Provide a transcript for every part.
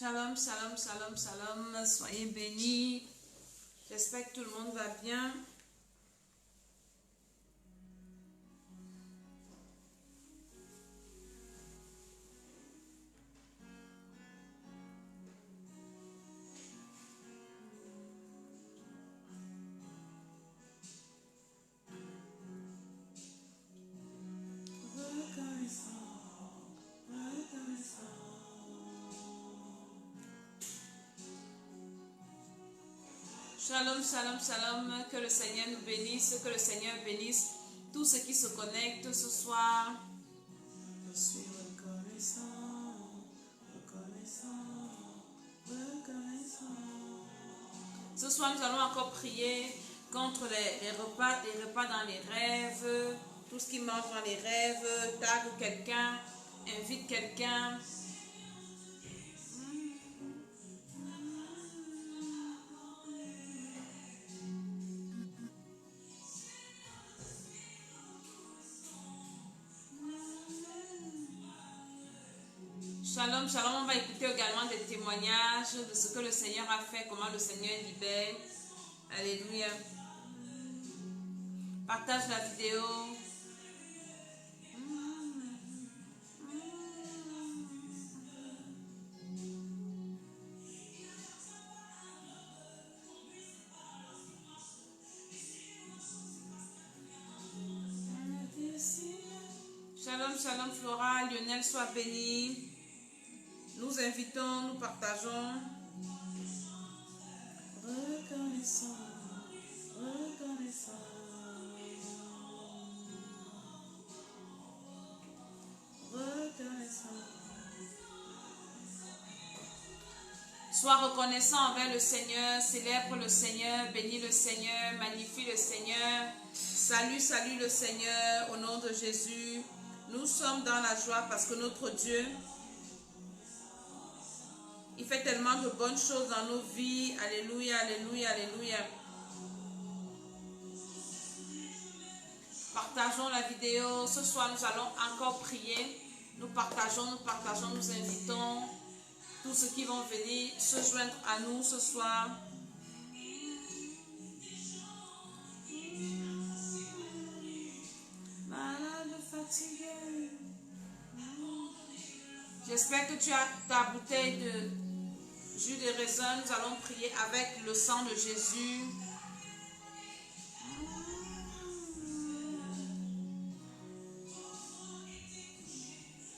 Shalom, shalom, shalom, shalom. Soyez bénis. J'espère que tout le monde va bien. Shalom, shalom, shalom, que le Seigneur nous bénisse, que le Seigneur bénisse tous ceux qui se connectent ce soir. Je suis reconnaissant, reconnaissant, reconnaissant. Ce soir, nous allons encore prier contre les repas dans les rêves, tout ce qui mange dans les rêves, tag quelqu'un, invite quelqu'un. Shalom, shalom, on va écouter également des témoignages de ce que le Seigneur a fait, comment le Seigneur libère. Alléluia. Partage la vidéo. Shalom, shalom Flora, Lionel, sois béni. Nous invitons, nous partageons. Reconnaissant, reconnaissant. Reconnaissant. Sois reconnaissant envers le Seigneur, célèbre le Seigneur, bénis le Seigneur, magnifie le Seigneur. Salue, salue le Seigneur au nom de Jésus. Nous sommes dans la joie parce que notre Dieu, il fait tellement de bonnes choses dans nos vies. Alléluia, alléluia, alléluia. Partageons la vidéo. Ce soir, nous allons encore prier. Nous partageons, nous invitons tous ceux qui vont venir se joindre à nous ce soir. Malade, fatigué. J'espère que tu as ta bouteille de jus de raisin. Nous allons prier avec le sang de Jésus.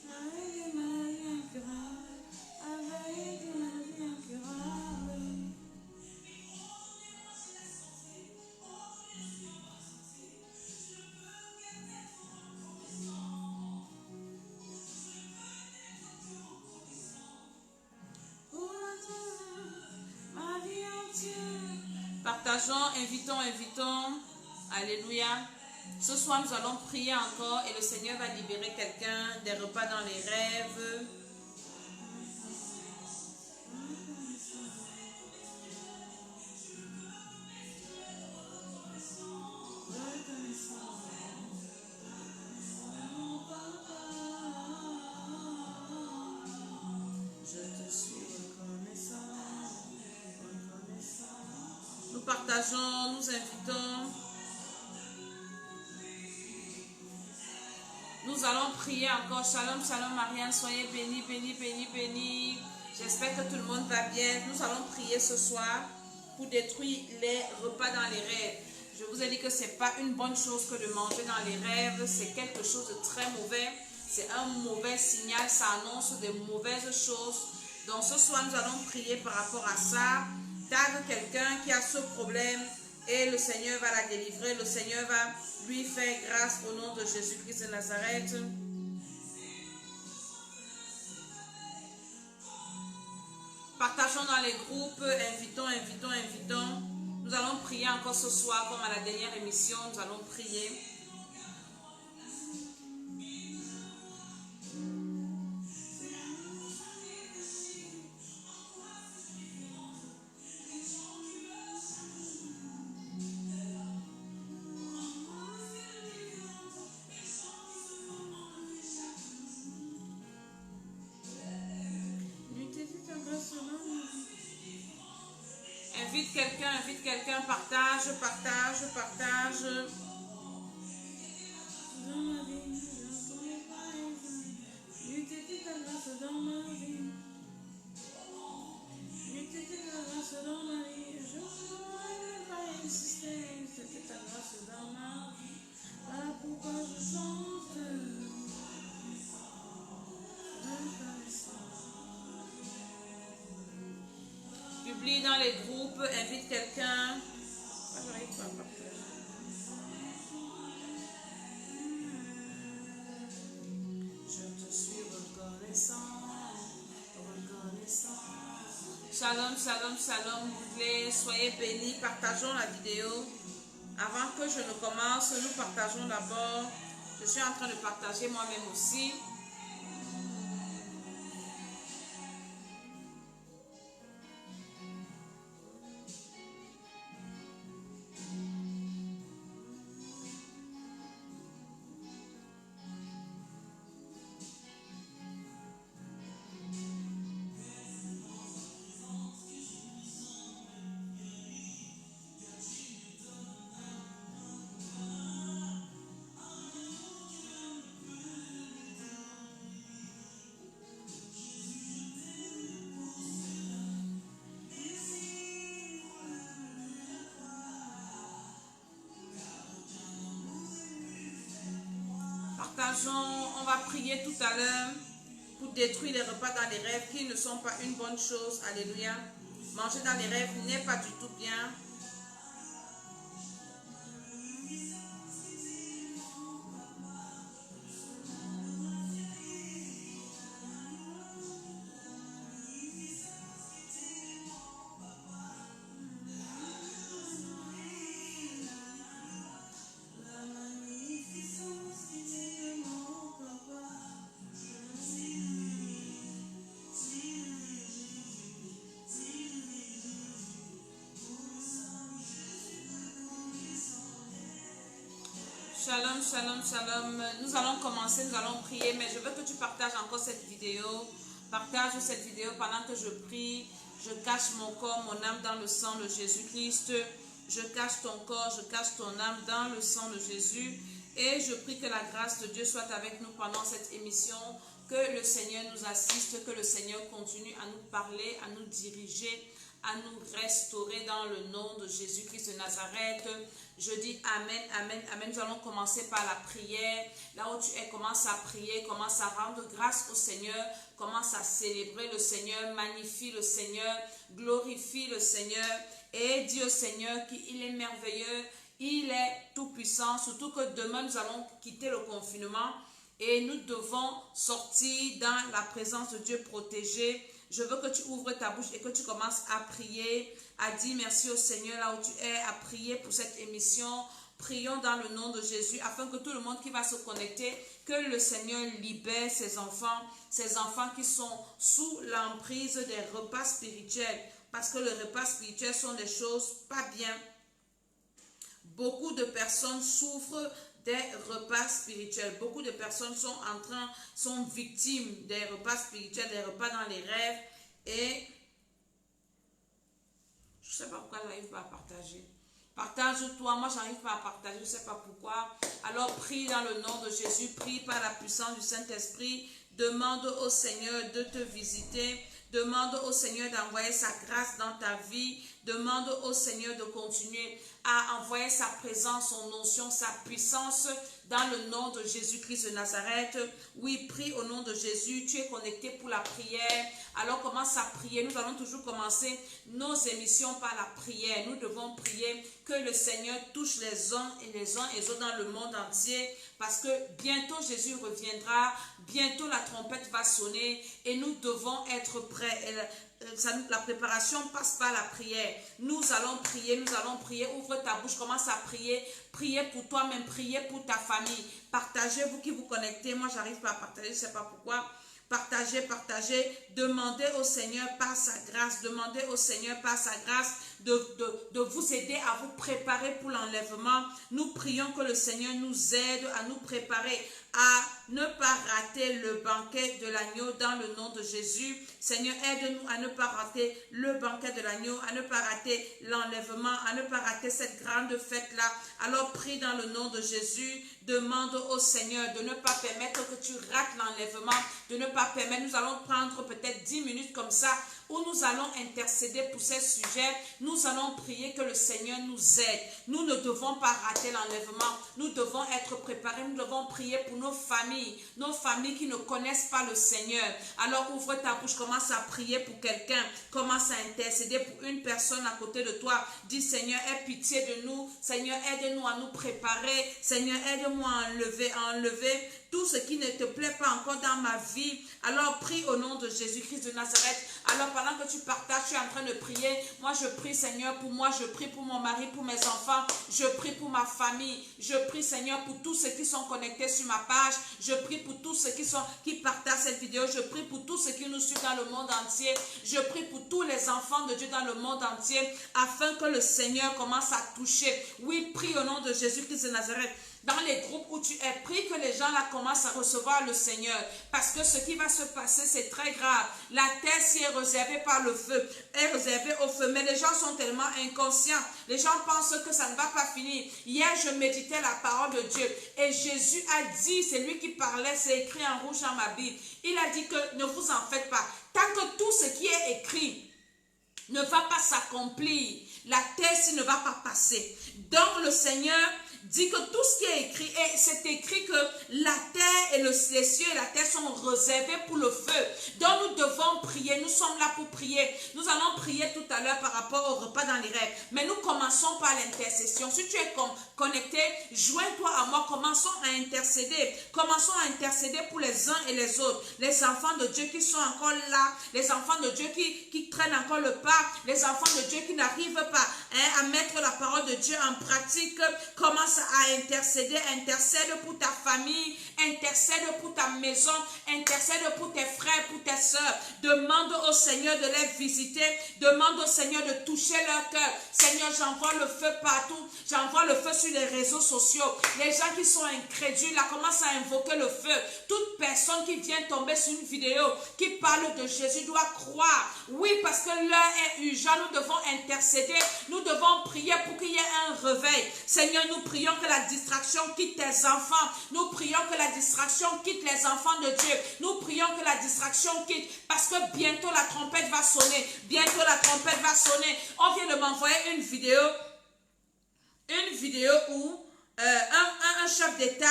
Avec des maladies incurables, avec des maladies incurables. Pour ma vie entière. Partageons, invitons. Alléluia. Ce soir, nous allons prier encore et le Seigneur va libérer quelqu'un des repas dans les rêves. Je te suis reconnaissant, reconnaissant. Nous partageons, nous invitons. Nous allons prier encore. Shalom, shalom Marianne, soyez bénis, bénis, bénis, bénis. J'espère que tout le monde va bien. Nous allons prier ce soir pour détruire les repas dans les rêves. Je vous ai dit que ce n'est pas une bonne chose que de manger dans les rêves. C'est quelque chose de très mauvais. C'est un mauvais signal. Ça annonce de mauvaises choses. Donc ce soir, nous allons prier par rapport à ça. Tag quelqu'un qui a ce problème et le Seigneur va la délivrer. Le Seigneur va lui faire grâce au nom de Jésus-Christ de Nazareth. Partageons dans les groupes, invitons. Nous allons prier encore ce soir comme à la dernière émission. Nous allons prier. Nuit et ta grâce quelqu'un, partage, partage, partage. Dans ma vie, j'entends pas lutte était ta grâce dans ma vie. Lutte était ta grâce dans ma vie. Je ne pas insister, c'était ta grâce dans ma vie. Voilà pourquoi je chante. Publie dans les groupes, invite quelqu'un. J'arrive pas à partager. Je te suis reconnaissant, reconnaissant. Shalom, shalom, shalom, bouclés, soyez bénis, partageons la vidéo. Avant que je ne commence, nous partageons d'abord. Je suis en train de partager moi-même aussi. On va prier tout à l'heure pour détruire les repas dans les rêves qui ne sont pas une bonne chose. Alléluia. Manger dans les rêves n'est pas du tout bien. Shalom, shalom, shalom. Nous allons commencer, nous allons prier, mais je veux que tu partages encore cette vidéo. Partage cette vidéo pendant que je prie. Je cache mon corps, mon âme dans le sang de Jésus-Christ. Je cache ton corps, je cache ton âme dans le sang de Jésus. Et je prie que la grâce de Dieu soit avec nous pendant cette émission. Que le Seigneur nous assiste, que le Seigneur continue à nous parler, à nous diriger, à nous restaurer dans le nom de Jésus-Christ de Nazareth. Je dis Amen, Amen, Amen. Nous allons commencer par la prière. Là où tu es, commence à prier, commence à rendre grâce au Seigneur, commence à célébrer le Seigneur, magnifie le Seigneur, glorifie le Seigneur et dis au Seigneur qu'il est merveilleux, il est tout puissant, surtout que demain nous allons quitter le confinement et nous devons sortir dans la présence de Dieu protégé. Je veux que tu ouvres ta bouche et que tu commences à prier, à dire merci au Seigneur là où tu es, à prier pour cette émission. Prions dans le nom de Jésus afin que tout le monde qui va se connecter, que le Seigneur libère ses enfants qui sont sous l'emprise des repas spirituels. Parce que les repas spirituels sont des choses pas bien. Beaucoup de personnes souffrent des repas spirituels. Beaucoup de personnes sont victimes des repas spirituels, des repas dans les rêves. Et je ne sais pas pourquoi je n'arrive pas à partager. Partage-toi, moi j'arrive pas à partager, je ne sais pas pourquoi. Alors prie dans le nom de Jésus, prie par la puissance du Saint-Esprit. Demande au Seigneur de te visiter. Demande au Seigneur d'envoyer sa grâce dans ta vie. Demande au Seigneur de continuer à envoyer sa présence, son onction, sa puissance dans le nom de Jésus-Christ de Nazareth. Oui, prie au nom de Jésus. Tu es connecté pour la prière. Alors commence à prier. Nous allons toujours commencer nos émissions par la prière. Nous devons prier que le Seigneur touche les uns et les autres dans le monde entier. Parce que bientôt Jésus reviendra. Bientôt la trompette va sonner. Et nous devons être prêts. La préparation passe par la prière. Nous allons prier. Ouvre ta bouche, commence à prier. Priez pour toi-même, priez pour ta famille. Partagez, vous qui vous connectez. Moi, j'arrive pas à partager, je ne sais pas pourquoi. Partagez, partagez. Demandez au Seigneur par sa grâce. Demandez au Seigneur par sa grâce de vous aider à vous préparer pour l'enlèvement. Nous prions que le Seigneur nous aide à nous préparer, à ne pas rater le banquet de l'agneau dans le nom de Jésus. Seigneur, aide-nous à ne pas rater le banquet de l'agneau, à ne pas rater l'enlèvement, à ne pas rater cette grande fête-là. Alors prie dans le nom de Jésus, demande au Seigneur de ne pas permettre que tu rates l'enlèvement, de ne pas permettre, nous allons prendre peut-être 10 minutes comme ça, où nous allons intercéder pour ces sujets, nous allons prier que le Seigneur nous aide. Nous ne devons pas rater l'enlèvement, nous devons être préparés, nous devons prier pour nos familles qui ne connaissent pas le Seigneur. Alors ouvre ta bouche, commence à prier pour quelqu'un, commence à intercéder pour une personne à côté de toi. Dis Seigneur, aie pitié de nous, Seigneur, aide-nous à nous préparer, Seigneur, aide-moi à enlever tout ce qui ne te plaît pas encore dans ma vie. Alors prie au nom de Jésus-Christ de Nazareth. Alors pendant que tu partages, tu es en train de prier. Moi je prie Seigneur pour moi, je prie pour mon mari, pour mes enfants, je prie pour ma famille, je prie Seigneur pour tous ceux qui sont connectés sur ma page, je prie pour tous ceux qui partagent cette vidéo, je prie pour tous ceux qui nous suivent dans le monde entier, je prie pour tous les enfants de Dieu dans le monde entier, afin que le Seigneur commence à toucher. Oui, prie au nom de Jésus-Christ de Nazareth. Dans les groupes où tu es, prie que les gens là commencent à recevoir le Seigneur. Parce que ce qui va se passer, c'est très grave. La terre s'y est réservée par le feu, est réservée au feu. Mais les gens sont tellement inconscients. Les gens pensent que ça ne va pas finir. Hier, je méditais la parole de Dieu. Et Jésus a dit, c'est lui qui parlait, c'est écrit en rouge dans ma Bible. Il a dit que ne vous en faites pas. Tant que tout ce qui est écrit ne va pas s'accomplir, la terre ne va pas passer. Donc le Seigneur dit que tout ce qui est écrit, et c'est écrit que la terre et les cieux et la terre sont réservés pour le feu. Donc nous devons prier, nous sommes là pour prier. Nous allons prier tout à l'heure par rapport au repas dans les rêves. Mais nous commençons par l'intercession. Si tu es connecté, joins-toi à moi, commençons à intercéder. Commençons à intercéder pour les uns et les autres. Les enfants de Dieu qui sont encore là, les enfants de Dieu qui traînent encore le pas, les enfants de Dieu qui n'arrivent pas à mettre la parole de Dieu en pratique. Commence à intercéder, intercède pour ta famille, intercède pour ta maison, intercède pour tes frères, pour tes soeurs. Demande au Seigneur de les visiter, demande au Seigneur de toucher leur cœur. Seigneur, j'envoie le feu partout, j'envoie le feu sur les réseaux sociaux. Les gens qui sont incrédules, là, commencent à invoquer le feu. Toute personne qui vient tomber sur une vidéo qui parle de Jésus doit croire. Oui, parce que l'heure est urgente, nous devons intercéder, nous devons prier pour qu'il y ait un réveil. Seigneur, nous prions que la distraction quitte tes enfants. Nous prions que la distraction quitte les enfants de Dieu. Nous prions que la distraction quitte, parce que bientôt la trompette va sonner. Bientôt la trompette va sonner. On vient de m'envoyer une vidéo où un chef d'État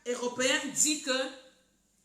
européen dit que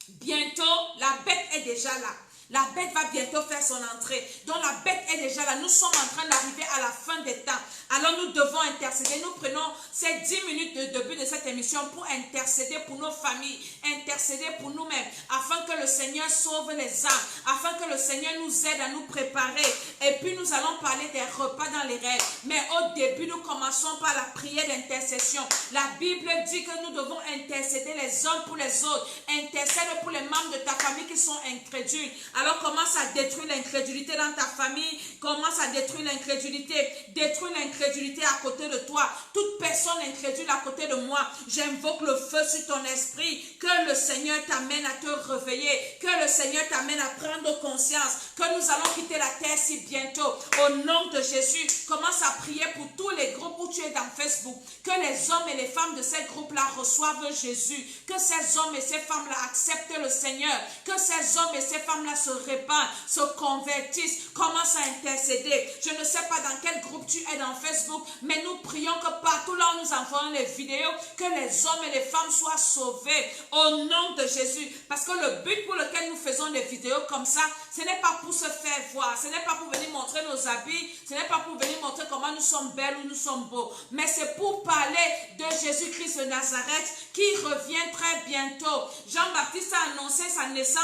bientôt la bête est déjà là. La bête va bientôt faire son entrée. Donc la bête est déjà là. Nous sommes en train d'arriver à la fin des temps. Alors nous devons intercéder. Nous prenons ces 10 minutes de début de cette émission pour intercéder pour nos familles, intercéder pour nous-mêmes, afin que le Seigneur sauve les âmes, afin que le Seigneur nous aide à nous préparer. Et puis nous allons parler des repas dans les rêves. Mais au début, nous commençons par la prière d'intercession. La Bible dit que nous devons intercéder les uns pour les autres. Intercède pour les membres de ta famille qui sont incrédules. Alors commence à détruire l'incrédulité dans ta famille. Commence à détruire l'incrédulité. Détruis l'incrédulité à côté de toi. Toute personne incrédule à côté de moi, j'invoque le feu sur ton esprit. Que le Seigneur t'amène à te réveiller. Que le Seigneur t'amène à prendre conscience que nous allons quitter la terre si bientôt. Au nom de Jésus, commence à prier pour tous les groupes où tu es dans Facebook. Que les hommes et les femmes de ces groupes-là reçoivent Jésus. Que ces hommes et ces femmes-là acceptent le Seigneur. Que ces hommes et ces femmes-là se répandent, se convertissent. Commence à intercéder. Je ne sais pas dans quel groupe tu es dans Facebook, mais nous prions que partout là où nous envoyons les vidéos, que les hommes et les femmes soient sauvés au nom de Jésus. Parce que le but pour lequel nous faisons des vidéos comme ça, ce n'est pas pour se faire voir, ce n'est pas pour venir montrer nos habits, ce n'est pas pour venir montrer comment nous sommes belles ou nous sommes beaux, mais c'est pour parler de Jésus-Christ de Nazareth qui revient très bientôt. Jean-Baptiste a annoncé sa naissance,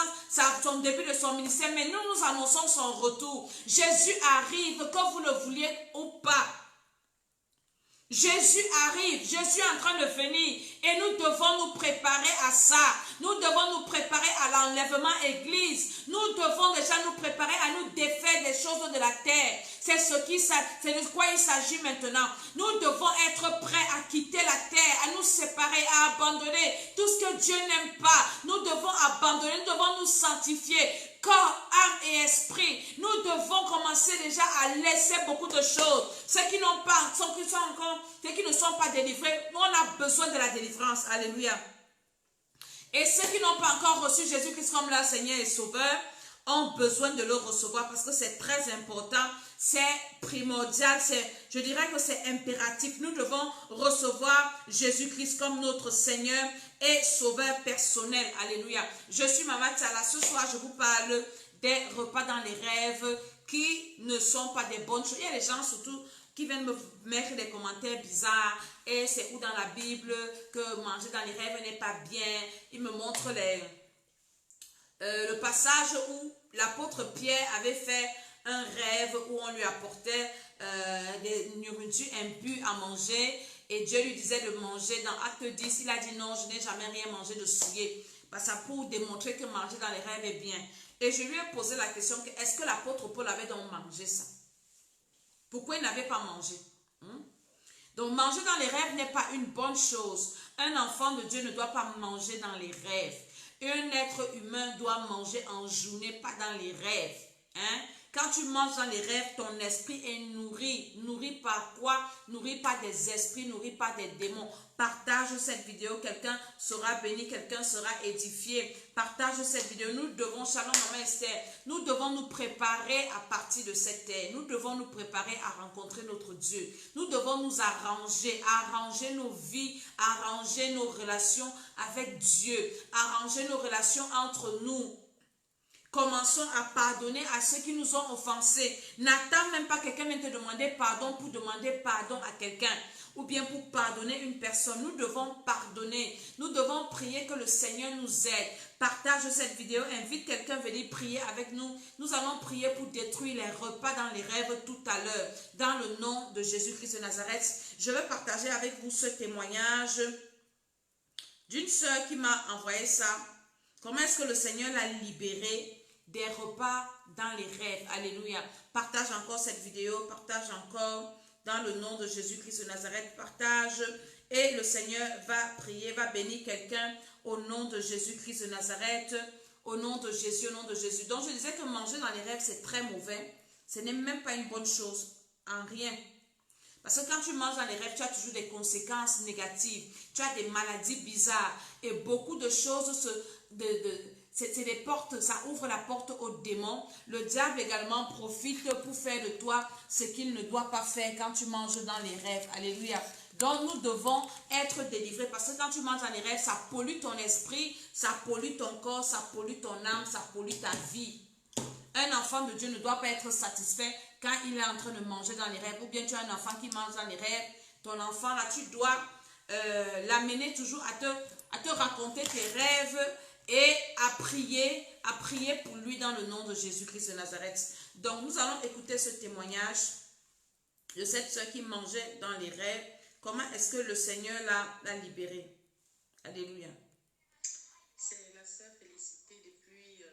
son début de son ministère, mais nous annonçons son retour. Jésus arrive, que vous le vouliez ou pas. Jésus arrive, Jésus est en train de venir et nous devons nous préparer à ça. Nous devons nous préparer à l'enlèvement église. Nous devons déjà nous préparer à nous défaire des choses de la terre. C'est de quoi il s'agit maintenant. Nous devons être prêts à quitter la terre, à nous séparer, séparer, à abandonner tout ce que Dieu n'aime pas. Nous devons abandonner, nous devons nous sanctifier. Corps, âme et esprit, nous devons commencer déjà à laisser beaucoup de choses. Ceux qui n'ont pas, ceux qui ne sont pas délivrés, nous on a besoin de la délivrance. Alléluia. Et ceux qui n'ont pas encore reçu Jésus-Christ comme leur Seigneur et Sauveur ont besoin de le recevoir parce que c'est très important, c'est primordial, je dirais que c'est impératif. Nous devons recevoir Jésus-Christ comme notre Seigneur et Sauveur personnel. Alléluia. Je suis Maman Tchala. Ce soir, je vous parle des repas dans les rêves qui ne sont pas des bonnes choses. Il y a des gens surtout qui viennent me mettre des commentaires bizarres. Et c'est où dans la Bible que manger dans les rêves n'est pas bien. Ils me montrent le passage où l'apôtre Pierre avait fait un rêve où on lui apportait des nourritures impures à manger et Dieu lui disait de manger. Dans Acte 10, il a dit non, je n'ai jamais rien mangé de souillé. Ça pour démontrer que manger dans les rêves est bien. Et je lui ai posé la question, est-ce que l'apôtre Paul avait donc mangé ça? Pourquoi il n'avait pas mangé? Donc manger dans les rêves n'est pas une bonne chose. Un enfant de Dieu ne doit pas manger dans les rêves. Un être humain doit manger en journée, pas dans les rêves. Quand tu manges dans les rêves, ton esprit est nourri. Nourri par quoi? Nourri par des esprits, nourri par des démons. Partage cette vidéo, quelqu'un sera béni, quelqu'un sera édifié. Partage cette vidéo. Nous devons, Shalom Maman Esther, nous devons nous préparer à partir de cette terre. Nous devons nous préparer à rencontrer notre Dieu. Nous devons nous arranger nos vies, arranger nos relations avec Dieu, arranger nos relations entre nous. Commençons à pardonner à ceux qui nous ont offensés. N'attends même pas que quelqu'un vienne te demander pardon pour demander pardon à quelqu'un. Ou bien pour pardonner une personne. Nous devons pardonner. Nous devons prier que le Seigneur nous aide. Partage cette vidéo. Invite quelqu'un à venir prier avec nous. Nous allons prier pour détruire les repas dans les rêves tout à l'heure. Dans le nom de Jésus-Christ de Nazareth. Je vais partager avec vous ce témoignage d'une sœur qui m'a envoyé ça. Comment est-ce que le Seigneur l'a libéré des repas dans les rêves. Alléluia. Partage encore cette vidéo. Partage encore dans le nom de Jésus-Christ de Nazareth. Partage et le Seigneur va prier, va bénir quelqu'un au nom de Jésus-Christ de Nazareth. Au nom de Jésus, au nom de Jésus. Donc je disais que manger dans les rêves c'est très mauvais. Ce n'est même pas une bonne chose. En rien. Parce que quand tu manges dans les rêves, tu as toujours des conséquences négatives. Tu as des maladies bizarres. Et beaucoup de choses c'est des portes, ça ouvre la porte aux démons. Le diable également profite pour faire de toi ce qu'il ne doit pas faire quand tu manges dans les rêves. Alléluia. Donc nous devons être délivrés parce que quand tu manges dans les rêves, ça pollue ton esprit, ça pollue ton corps, ça pollue ton âme, ça pollue ta vie. Un enfant de Dieu ne doit pas être satisfait quand il est en train de manger dans les rêves. Ou bien tu as un enfant qui mange dans les rêves. Ton enfant là, tu dois l'amener toujours à te raconter tes rêves et à prier pour lui dans le nom de Jésus-Christ de Nazareth. Donc nous allons écouter ce témoignage de cette soeur qui mangeait dans les rêves. Comment est-ce que le Seigneur l'a libérée? Alléluia. C'est la sœur Félicité depuis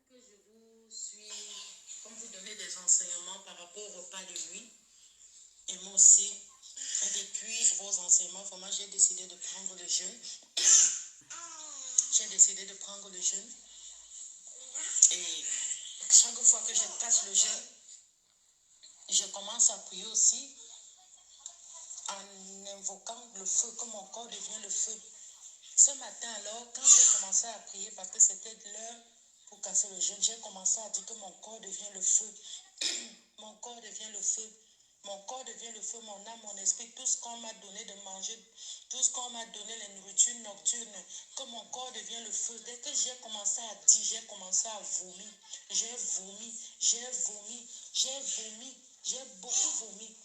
que je vous suis, comme vous donnez des enseignements par rapport au repas de nuit. Et moi aussi, et depuis vos enseignements, vraiment j'ai décidé de prendre le jeûne. J'ai décidé de prendre le jeûne. Et chaque fois que je casse le jeûne, je commence à prier aussi en invoquant le feu, que mon corps devient le feu. Ce matin alors, quand j'ai commencé à prier, parce que c'était l'heure pour casser le jeûne, j'ai commencé à dire que mon corps devient le feu. Mon corps devient le feu. Mon corps devient le feu, mon âme, mon esprit, tout ce qu'on m'a donné de manger, tout ce qu'on m'a donné, les nourritures nocturnes, que mon corps devient le feu. Dès que j'ai commencé à dire, j'ai commencé à vomir. J'ai vomi, j'ai beaucoup vomi.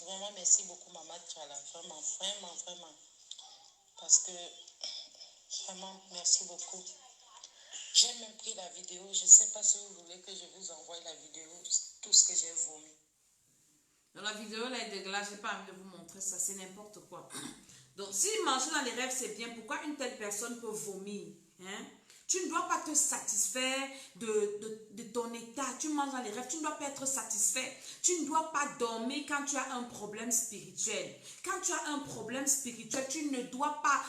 Vraiment, merci beaucoup, Maman Tchala. Vraiment, vraiment, vraiment. Parce que, vraiment, merci beaucoup. J'ai même pris la vidéo. Je ne sais pas si vous voulez que je vous envoie la vidéo, tout ce que j'ai vomi. Dans la vidéo là est dégueulasse, je n'ai pas envie de vous montrer ça, c'est n'importe quoi. Donc si manger dans les rêves c'est bien, pourquoi une telle personne peut vomir? Tu ne dois pas te satisfaire de ton état. Tu manges dans les rêves, tu ne dois pas être satisfait. Tu ne dois pas dormir quand tu as un problème spirituel. Quand tu as un problème spirituel, tu ne dois pas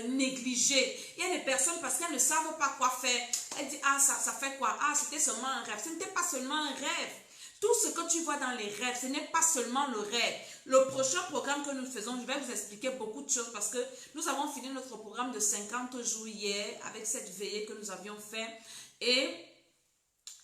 négliger. Il y a des personnes, parce qu'elles ne savent pas quoi faire, elles disent, ah, ça fait quoi? Ah, c'était seulement un rêve. Ce n'était pas seulement un rêve. Tout ce que tu vois dans les rêves, ce n'est pas seulement le rêve. Le prochain programme que nous faisons, je vais vous expliquer beaucoup de choses parce que nous avons fini notre programme de 50 jours hier avec cette veillée que nous avions fait. Et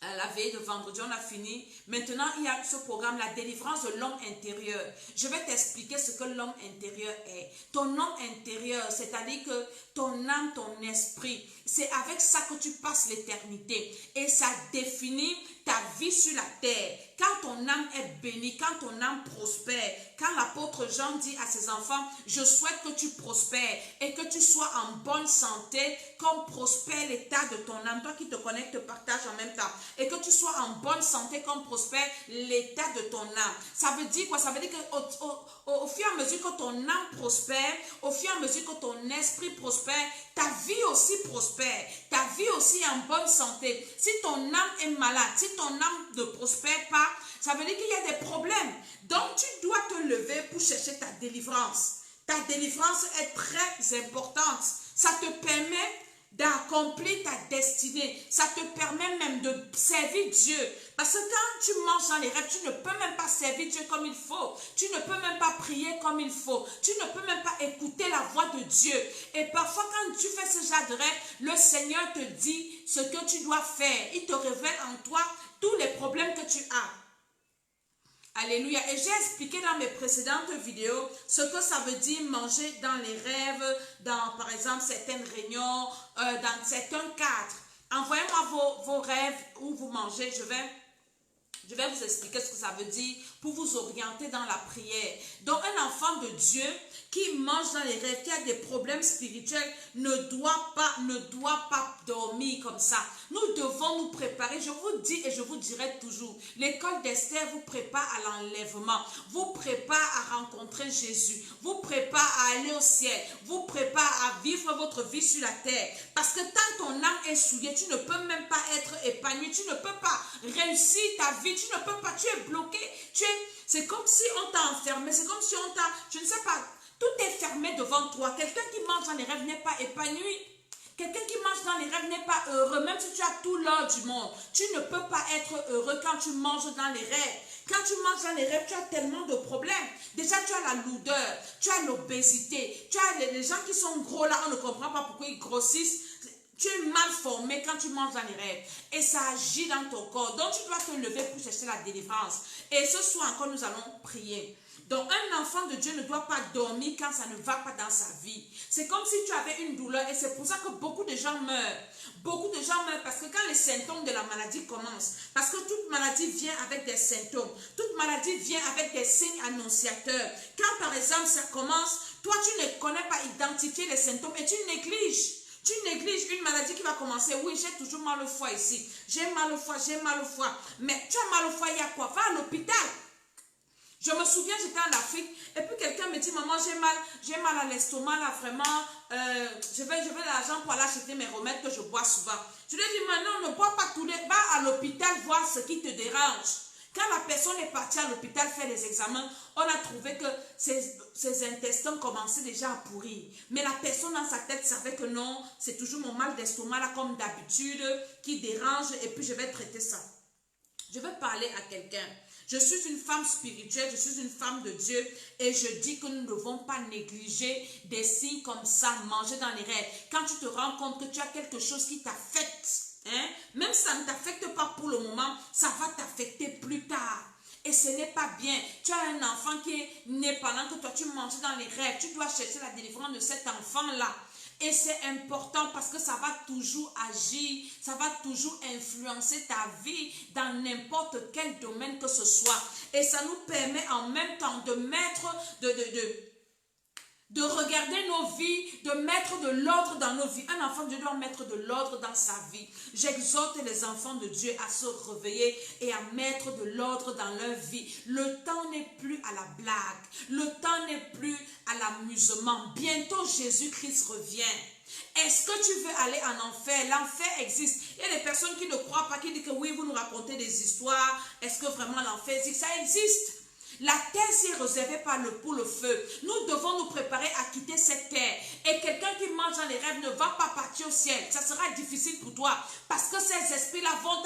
la veille de vendredi, on a fini. Maintenant, il y a ce programme, la délivrance de l'homme intérieur. Je vais t'expliquer ce que l'homme intérieur est. Ton homme intérieur, c'est-à-dire que ton âme, ton esprit, c'est avec ça que tu passes l'éternité. Et ça définit ta vie sur la terre. Quand ton âme est bénie, quand ton âme prospère, quand l'apôtre Jean dit à ses enfants, je souhaite que tu prospères et que tu sois en bonne santé, comme prospère l'état de ton âme. Toi qui te connectes, partage en même temps. Et que tu sois en bonne santé, comme prospère l'état de ton âme. Ça veut dire quoi? Ça veut dire qu'au fur et à mesure que ton âme prospère, au fur et à mesure que ton esprit prospère, ta vie aussi prospère. Ta vie aussi est en bonne santé. Si ton âme est malade, si ton âme ne prospère pas, ça veut dire qu'il y a des problèmes. Donc, tu dois te lever pour chercher ta délivrance. Ta délivrance est très importante. Ça te permet d'accomplir ta destinée. Ça te permet même de servir Dieu. Parce que quand tu manges dans les rêves, tu ne peux même pas servir Dieu comme il faut. Tu ne peux même pas prier comme il faut. Tu ne peux même pas écouter la voix de Dieu. Et parfois, quand tu fais ce genre de rêve, le Seigneur te dit ce que tu dois faire. Il te révèle en toi tous les problèmes que tu as. Alléluia. Et j'ai expliqué dans mes précédentes vidéos ce que ça veut dire manger dans les rêves, dans par exemple certaines réunions, dans certains cadres. Envoyez-moi vos rêves où vous mangez. Je vais vous expliquer ce que ça veut dire pour vous orienter dans la prière. Donc un enfant de Dieu qui mange dans les rêves, qui a des problèmes spirituels, ne doit pas dormir comme ça. Nous devons nous préparer. Je vous dis et je vous dirai toujours, l'école d'Esther vous prépare à l'enlèvement, vous prépare à rencontrer Jésus, vous prépare à aller au ciel, vous prépare à vivre votre vie sur la terre. Parce que tant ton âme est souillée, tu ne peux même pas être épanoui, tu ne peux pas réussir ta vie, tu ne peux pas, tu es bloqué, c'est comme si on t'a enfermé, c'est comme si on t'a, je ne sais pas, tout est fermé devant toi. Quelqu'un qui mange dans les rêves n'est pas épanoui. Quelqu'un qui mange dans les rêves n'est pas heureux, même si tu as tout l'or du monde. Tu ne peux pas être heureux quand tu manges dans les rêves. Quand tu manges dans les rêves, tu as tellement de problèmes. Déjà, tu as la lourdeur, tu as l'obésité, tu as les gens qui sont gros là, on ne comprend pas pourquoi ils grossissent. Tu es mal formé quand tu manges dans les rêves. Et ça agit dans ton corps. Donc, tu dois te lever pour chercher la délivrance. Et ce soir encore, nous allons prier. Donc, un enfant de Dieu ne doit pas dormir quand ça ne va pas dans sa vie. C'est comme si tu avais une douleur et c'est pour ça que beaucoup de gens meurent. Beaucoup de gens meurent parce que quand les symptômes de la maladie commencent, parce que toute maladie vient avec des symptômes, toute maladie vient avec des signes annonciateurs. Quand par exemple ça commence, toi tu ne connais pas identifier les symptômes et tu négliges. Tu négliges une maladie qui va commencer. Oui, j'ai toujours mal au foie ici. J'ai mal au foie, j'ai mal au foie. Mais tu as mal au foie, il y a quoi? Va à l'hôpital. Je me souviens, j'étais en Afrique et puis quelqu'un me dit, maman, j'ai mal à l'estomac, là, vraiment, je vais l'argent pour aller acheter mes remèdes que je bois souvent. Je lui ai dit, maintenant, ne bois pas tous les, va à l'hôpital voir ce qui te dérange. Quand la personne est partie à l'hôpital faire les examens, on a trouvé que ses intestins commençaient déjà à pourrir. Mais la personne dans sa tête savait que non, c'est toujours mon mal d'estomac, là, comme d'habitude, qui dérange et puis je vais traiter ça. Je vais parler à quelqu'un. Je suis une femme spirituelle, je suis une femme de Dieu et je dis que nous ne devons pas négliger des signes comme ça, manger dans les rêves. Quand tu te rends compte que tu as quelque chose qui t'affecte, même si ça ne t'affecte pas pour le moment, ça va t'affecter plus tard. Et ce n'est pas bien. Tu as un enfant qui est né pendant que toi tu manges dans les rêves. Tu dois chercher la délivrance de cet enfant-là. Et c'est important parce que ça va toujours agir, ça va toujours influencer ta vie dans n'importe quel domaine que ce soit. Et ça nous permet en même temps de mettre, de regarder nos vies, de mettre de l'ordre dans nos vies. Un enfant de Dieu doit mettre de l'ordre dans sa vie. J'exhorte les enfants de Dieu à se réveiller et à mettre de l'ordre dans leur vie. Le temps n'est plus à la blague. Le temps n'est plus à l'amusement. Bientôt, Jésus-Christ revient. Est-ce que tu veux aller en enfer? L'enfer existe. Il y a des personnes qui ne croient pas, qui disent que oui, vous nous racontez des histoires. Est-ce que vraiment l'enfer existe? Ça existe. La terre s'est réservée pour le feu. Nous devons nous préparer à quitter cette terre. Et quelqu'un qui mange dans les rêves ne va pas partir au ciel. Ça sera difficile pour toi. Parce que ces esprits-là vont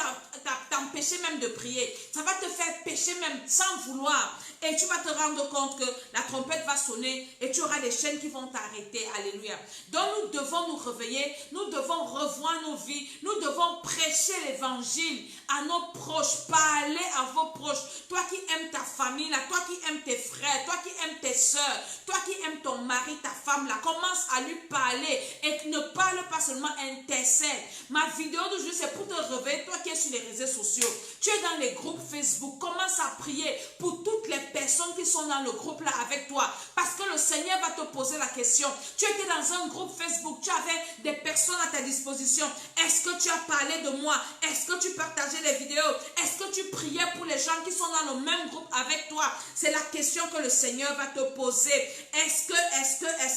t'empêcher même de prier. Ça va te faire pécher même sans vouloir. Et tu vas te rendre compte que la trompette va sonner et tu auras des chaînes qui vont t'arrêter. Alléluia. Donc nous devons nous réveiller. Nous devons revoir nos vies. Nous devons prêcher l'évangile à nos proches. Parler à vos proches. Toi qui aimes ta famille, là, toi qui aimes tes frères, toi qui aimes tes soeurs, toi qui aimes ton mari, ta femme, là, commence à lui parler et ne parle pas seulement, intercède. Ma vidéo d'aujourd'hui, c'est pour te réveiller, toi qui es sur les réseaux sociaux. Tu es dans les groupes Facebook, commence à prier pour toutes les personnes qui sont dans le groupe là avec toi. Parce que le Seigneur va te poser la question. Tu étais dans un groupe Facebook, tu avais des personnes à ta disposition. Est-ce que tu as parlé de moi? Est-ce que tu partageais les vidéos? Est-ce que tu priais pour les gens qui sont dans le même groupe avec toi? C'est la question que le Seigneur va te poser. Est-ce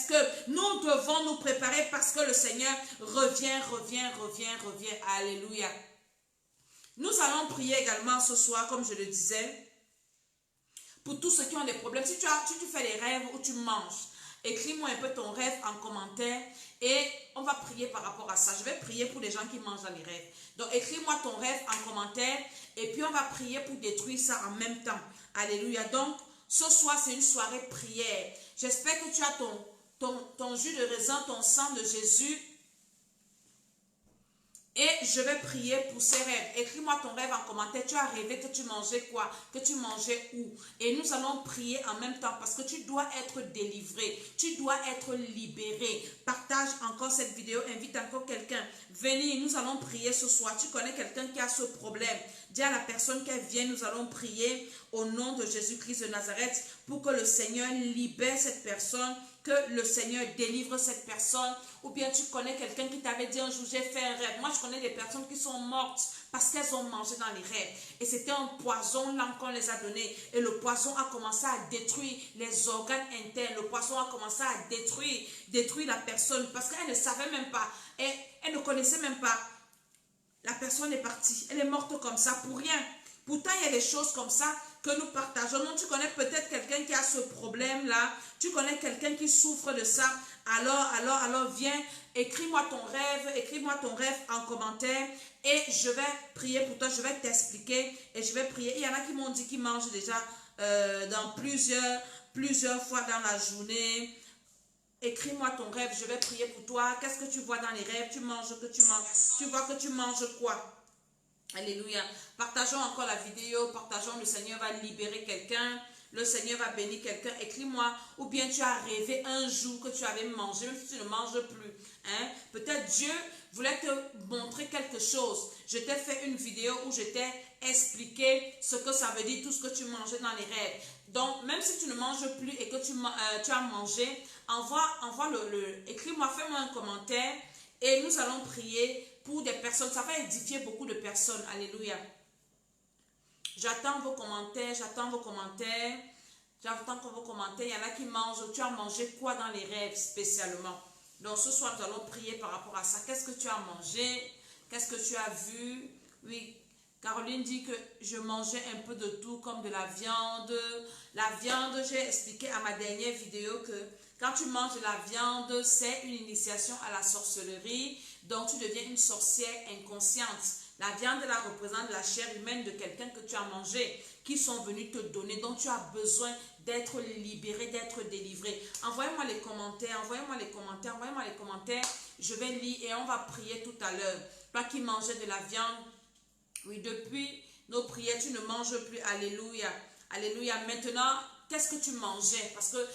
que nous devons nous préparer parce que le Seigneur revient. Alléluia. Nous allons prier également ce soir, comme je le disais, pour tous ceux qui ont des problèmes. Si tu fais des rêves où tu manges, écris-moi un peu ton rêve en commentaire et on va prier par rapport à ça. Je vais prier pour les gens qui mangent dans les rêves. Donc, écris-moi ton rêve en commentaire et puis on va prier pour détruire ça en même temps. Alléluia. Donc, ce soir, c'est une soirée prière. J'espère que tu as ton jus de raisin, ton sang de Jésus. Et je vais prier pour ces rêves. Écris-moi ton rêve en commentaire. Tu as rêvé que tu mangeais quoi? Que tu mangeais où? Et nous allons prier en même temps parce que tu dois être délivré. Tu dois être libéré. Partage encore cette vidéo. Invite encore quelqu'un. Venez, nous allons prier ce soir. Tu connais quelqu'un qui a ce problème. Dis à la personne qu'elle vienne. Nous allons prier au nom de Jésus-Christ de Nazareth pour que le Seigneur libère cette personne, que le Seigneur délivre cette personne. Ou bien tu connais quelqu'un qui t'avait dit un jour, j'ai fait un rêve. Moi, je connais des personnes qui sont mortes parce qu'elles ont mangé dans les rêves. Et c'était un poison là qu'on les a donné. Et le poison a commencé à détruire les organes internes. Le poison a commencé à détruire la personne parce qu'elle ne savait même pas. Et elle ne connaissait même pas. La personne est partie. Elle est morte comme ça pour rien. Pourtant, il y a des choses comme ça que nous partageons. Non, tu connais peut-être quelqu'un qui a ce problème-là. Tu connais quelqu'un qui souffre de ça. Alors, viens, écris-moi ton rêve en commentaire et je vais prier pour toi. Je vais t'expliquer et je vais prier. Il y en a qui m'ont dit qu'ils mangent déjà dans plusieurs fois dans la journée. Écris-moi ton rêve, je vais prier pour toi. Qu'est-ce que tu vois dans les rêves? Tu vois que tu manges quoi? Alléluia. Partageons encore la vidéo. Partageons, le Seigneur va libérer quelqu'un. Le Seigneur va bénir quelqu'un. Écris-moi. Ou bien tu as rêvé un jour que tu avais mangé, même si tu ne manges plus. Hein? Peut-être Dieu voulait te montrer quelque chose. Je t'ai fait une vidéo où je t'ai expliqué ce que ça veut dire, tout ce que tu mangeais dans les rêves. Donc, même si tu ne manges plus et que tu as mangé, écris-moi, fais-moi un commentaire et nous allons prier pour des personnes. Ça va édifier beaucoup de personnes. Alléluia. J'attends vos commentaires. Il y en a qui mangent. Tu as mangé quoi dans les rêves spécialement? Donc ce soir, nous allons prier par rapport à ça. Qu'est-ce que tu as mangé? Qu'est-ce que tu as vu? Oui, Caroline dit que je mangeais un peu de tout, comme de la viande. La viande, j'ai expliqué à ma dernière vidéo que quand tu manges de la viande, c'est une initiation à la sorcellerie. Donc tu deviens une sorcière inconsciente. La viande là représente la chair humaine de quelqu'un que tu as mangé, qui sont venus te donner, dont tu as besoin d'être libéré, d'être délivré. Envoyez-moi les commentaires, je vais lire et on va prier tout à l'heure. Toi qui mangeais de la viande, oui, depuis nos prières, tu ne manges plus. Alléluia. Alléluia. Maintenant, qu'est-ce que tu mangeais? Parce que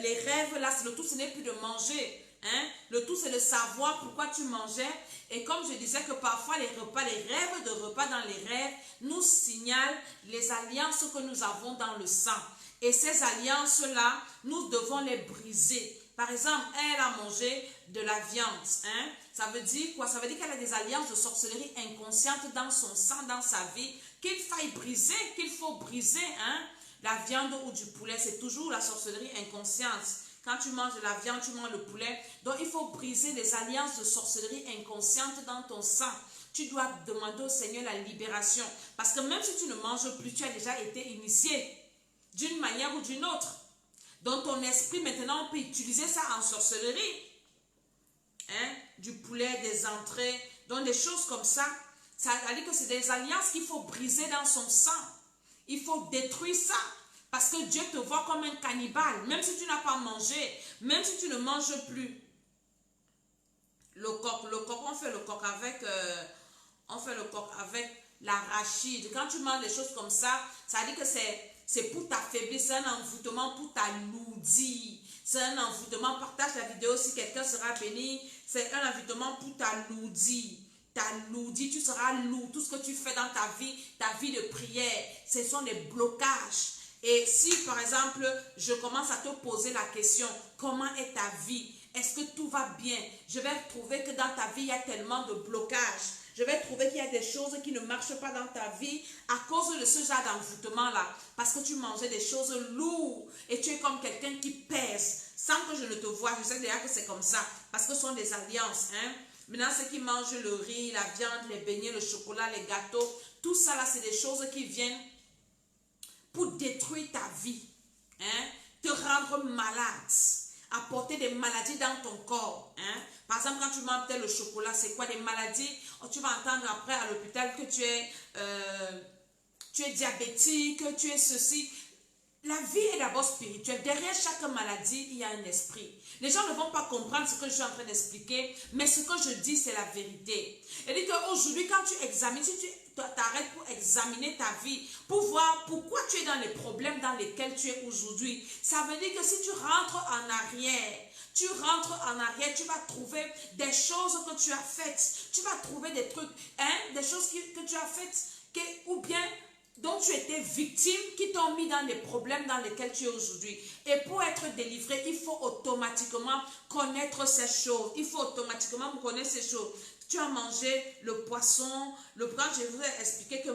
les rêves là, le tout, ce n'est plus de manger. Hein? Le tout, c'est de savoir pourquoi tu mangeais. Et comme je disais que parfois les rêves de repas dans les rêves nous signalent les alliances que nous avons dans le sang. Et ces alliances-là, nous devons les briser. Par exemple, elle a mangé de la viande. Hein? Ça veut dire quoi? Ça veut dire qu'elle a des alliances de sorcellerie inconsciente dans son sang, dans sa vie, qu'il faille briser, qu'il faut briser. Hein? La viande ou du poulet, c'est toujours la sorcellerie inconsciente. quand tu manges de la viande, tu manges le poulet. Donc, il faut briser les alliances de sorcellerie inconsciente dans ton sang. Tu dois demander au Seigneur la libération. Parce que même si tu ne manges plus, tu as déjà été initié d'une manière ou d'une autre. Donc, ton esprit, maintenant, on peut utiliser ça en sorcellerie. Hein? Du poulet, des entrées, donc des choses comme ça. Ça veut dire que c'est des alliances qu'il faut briser dans son sang. Il faut détruire ça. Parce que Dieu te voit comme un cannibale. Même si tu n'as pas mangé, même si tu ne manges plus. Le coq, on fait le coq avec l'arachide. Quand tu manges des choses comme ça, ça veut dire que c'est pour t'affaiblir, c'est un envoûtement pour t'alourdir. C'est un envoûtement, partage la vidéo si quelqu'un sera béni. C'est un envoûtement pour t'alourdir. T'alourdir, tu seras lourd. Tout ce que tu fais dans ta vie de prière, ce sont des blocages. Et si par exemple, je commence à te poser la question, comment est ta vie? Est-ce que tout va bien? Je vais trouver que dans ta vie, il y a tellement de blocages. Je vais trouver qu'il y a des choses qui ne marchent pas dans ta vie à cause de ce genre d'envoûtement-là. Parce que tu mangeais des choses lourdes et tu es comme quelqu'un qui pèse. Sans que je ne te voie, je sais déjà que c'est comme ça. Parce que ce sont des alliances. Hein? Maintenant, ceux qui mangent le riz, la viande, les beignets, le chocolat, les gâteaux, tout ça là, c'est des choses qui viennent pour détruire ta vie. Hein? Te rendre malade. Apporter des maladies dans ton corps. Hein? Par exemple, quand tu manges peut-être le chocolat, c'est quoi des maladies? Tu vas entendre après à l'hôpital que tu es diabétique, que tu es ceci. La vie est d'abord spirituelle. Derrière chaque maladie, il y a un esprit. Les gens ne vont pas comprendre ce que je suis en train d'expliquer, mais ce que je dis, c'est la vérité. Et dit qu'aujourd'hui, quand tu examines, si tu t'arrêtes pour examiner ta vie, pour voir pourquoi tu es dans les problèmes dans lesquels tu es aujourd'hui, ça veut dire que si tu rentres en arrière, tu vas trouver des choses que tu as faites. Tu vas trouver des trucs, des choses que tu as faites, ou bien dont tu étais victime, qui t'ont mis dans les problèmes dans lesquels tu es aujourd'hui. Et pour être délivré, il faut automatiquement connaître ces choses. Il faut automatiquement connaître ces choses. Tu as mangé le poisson. Je vous ai expliqué que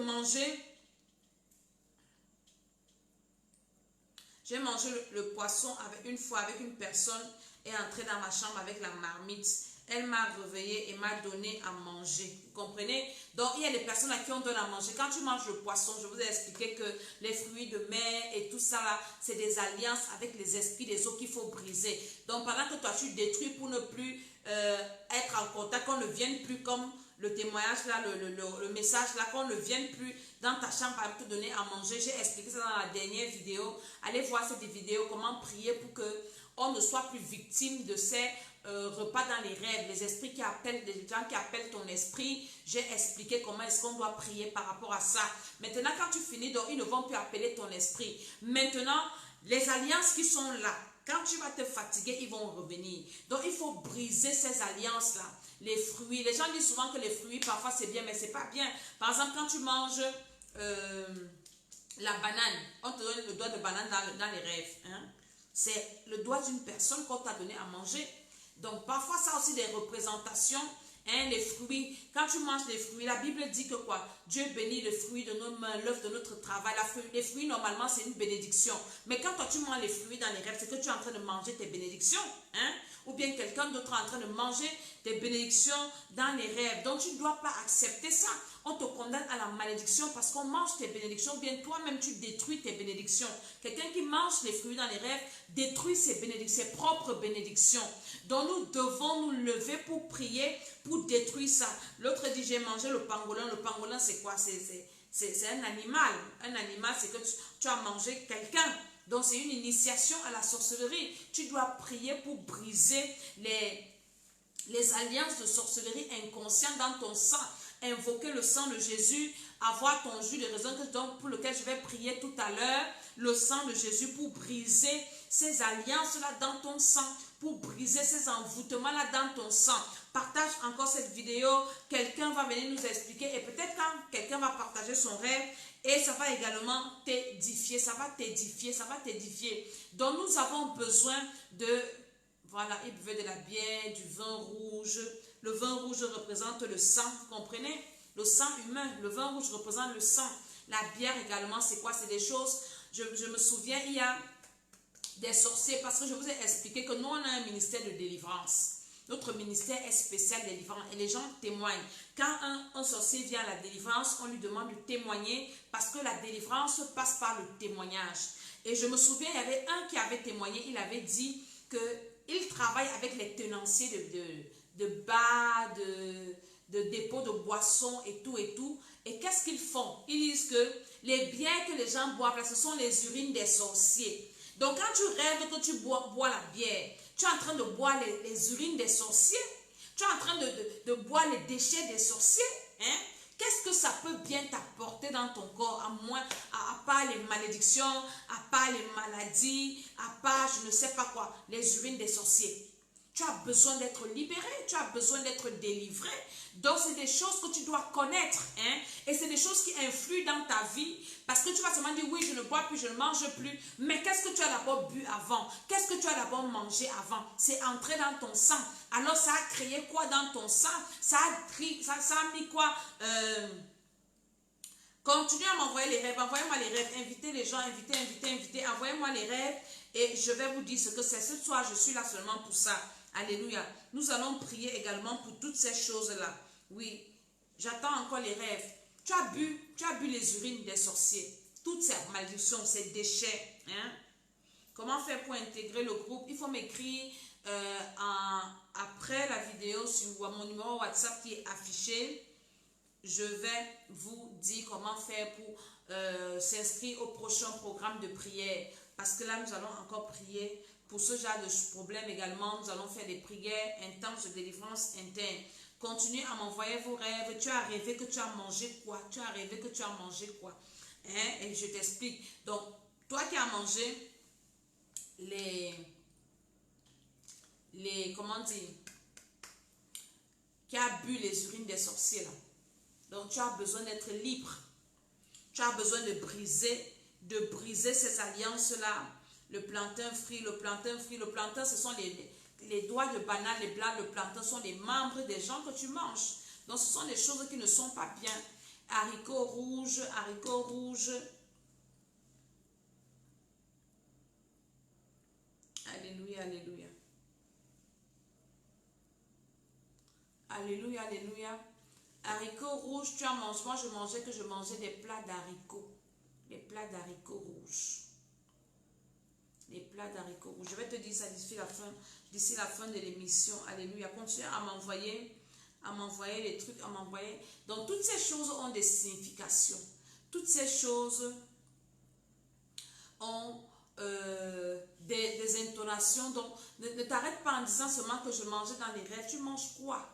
j'ai mangé le poisson une fois avec une personne et entrée dans ma chambre avec la marmite. Elle m'a réveillée et m'a donné à manger. Vous comprenez? Donc, il y a des personnes à qui on donne à manger. Quand tu manges le poisson, je vous ai expliqué que les fruits de mer et tout ça, là, c'est des alliances avec les esprits des eaux qu'il faut briser. Donc, pendant que toi, tu détruis pour ne plus être en contact, qu'on ne vienne plus comme le témoignage, là, le message, là, qu'on ne vienne plus dans ta chambre à te donner à manger. J'ai expliqué ça dans la dernière vidéo. Allez voir cette vidéo, comment prier pour que on ne soit plus victime de ces repas dans les rêves, les esprits qui appellent, les gens qui appellent ton esprit. J'ai expliqué comment est-ce qu'on doit prier par rapport à ça. Maintenant, quand tu finis, donc, ils ne vont plus appeler ton esprit. Maintenant, les alliances qui sont là, quand tu vas te fatiguer, ils vont revenir. Donc, il faut briser ces alliances-là. Les fruits, les gens disent souvent que les fruits, parfois c'est bien, mais c'est pas bien. Par exemple, quand tu manges la banane, on te donne le doigt de banane dans les rêves. Hein? C'est le doigt d'une personne qu'on t'a donné à manger. Donc, parfois, ça a aussi des représentations. Hein, les fruits, quand tu manges les fruits, la Bible dit que quoi? Dieu bénit le fruit de nos mains, l'œuvre de notre travail. Les fruits, normalement, c'est une bénédiction. Mais quand toi, tu manges les fruits dans les rêves, c'est que tu es en train de manger tes bénédictions. Hein? Ou bien quelqu'un d'autre est en train de manger tes bénédictions dans les rêves. Donc, tu ne dois pas accepter ça. On te condamne à la malédiction parce qu'on mange tes bénédictions. Ou bien toi-même, tu détruis tes bénédictions. Quelqu'un qui mange les fruits dans les rêves détruit ses propres bénédictions. Donc, nous devons nous lever pour prier, pour détruire ça. L'autre dit, j'ai mangé le pangolin. Le pangolin, c'est quoi? C'est un animal. Un animal, c'est que tu as mangé quelqu'un. Donc, c'est une initiation à la sorcellerie. Tu dois prier pour briser les alliances de sorcellerie inconscientes dans ton sang. Invoquer le sang de Jésus, avoir ton jus de raisin pour lequel je vais prier tout à l'heure. Le sang de Jésus pour briser ces alliances-là dans ton sang, pour briser ces envoûtements-là dans ton sang. Partage encore cette vidéo. Quelqu'un va venir nous expliquer et peut-être quand quelqu'un va partager son rêve, et ça va également t'édifier, ça va t'édifier. Donc nous avons besoin de, voilà, il buvait de la bière, du vin rouge. Le vin rouge représente le sang, vous comprenez? Le sang humain, le vin rouge représente le sang. La bière également, c'est quoi? C'est des choses, je me souviens, il y a des sorciers, parce que je vous ai expliqué que nous, on a un ministère de délivrance. Notre ministère est spécial délivrant et les gens témoignent. Quand un sorcier vient à la délivrance, on lui demande de témoigner parce que la délivrance passe par le témoignage. Et je me souviens, il y avait un qui avait témoigné, il avait dit qu'il travaille avec les tenanciers de bars, de dépôts de boissons et tout et tout. Et qu'est-ce qu'ils font? Ils disent que les bières que les gens boivent, là, ce sont les urines des sorciers. Donc quand tu rêves que tu bois la bière, tu es en train de boire les urines des sorciers, tu es en train de boire les déchets des sorciers, hein? Qu'est-ce que ça peut bien t'apporter dans ton corps, à part les malédictions, à part les maladies, à part je ne sais pas quoi, les urines des sorciers? Tu as besoin d'être libéré, tu as besoin d'être délivré. Donc, c'est des choses que tu dois connaître. Hein? Et c'est des choses qui influent dans ta vie. Parce que tu vas seulement dire, oui, je ne bois plus, je ne mange plus. Mais qu'est-ce que tu as d'abord bu avant? Qu'est-ce que tu as d'abord mangé avant? C'est entré dans ton sang. Alors, ça a créé quoi dans ton sang? Ça a mis quoi? Continuez à m'envoyer les rêves. Envoyez-moi les rêves. Invitez les gens, invitez. Envoyez-moi les rêves. Et je vais vous dire ce que c'est. Ce soir, je suis là seulement pour ça. Alléluia. Nous allons prier également pour toutes ces choses-là. Oui, j'attends encore les rêves. Tu as bu les urines des sorciers. Toutes ces malédictions, ces déchets. Hein? Comment faire pour intégrer le groupe? Il faut m'écrire après la vidéo sur mon numéro WhatsApp qui est affiché. Je vais vous dire comment faire pour s'inscrire au prochain programme de prière. Parce que là, nous allons encore prier pour ce genre de problème également. Nous allons faire des prières intenses de délivrance interne. Continuez à m'envoyer vos rêves. Tu as rêvé que tu as mangé quoi? Tu as rêvé que tu as mangé quoi? Hein? Et je t'explique. Donc, toi qui as mangé comment dire, qui a bu les urines des sorciers là. Donc, tu as besoin d'être libre. Tu as besoin de briser ces alliances-là. Le plantain frit, le plantain, ce sont les doigts de banane, les blancs, le plantain sont les membres des gens que tu manges. Donc, ce sont des choses qui ne sont pas bien. Haricots rouges. Alléluia, alléluia. Alléluia, alléluia. Haricots rouges, tu en manges. Moi, je mangeais des plats d'haricots. Des plats d'haricots rouges. Les plats d'haricots rouges. Je vais te dire ça d'ici la fin de l'émission. Alléluia. Continue à m'envoyer les trucs, à m'envoyer. Donc, toutes ces choses ont des significations. Toutes ces choses ont des intonations. Donc, ne t'arrête pas en disant seulement que je mangeais dans les rêves. Tu manges quoi?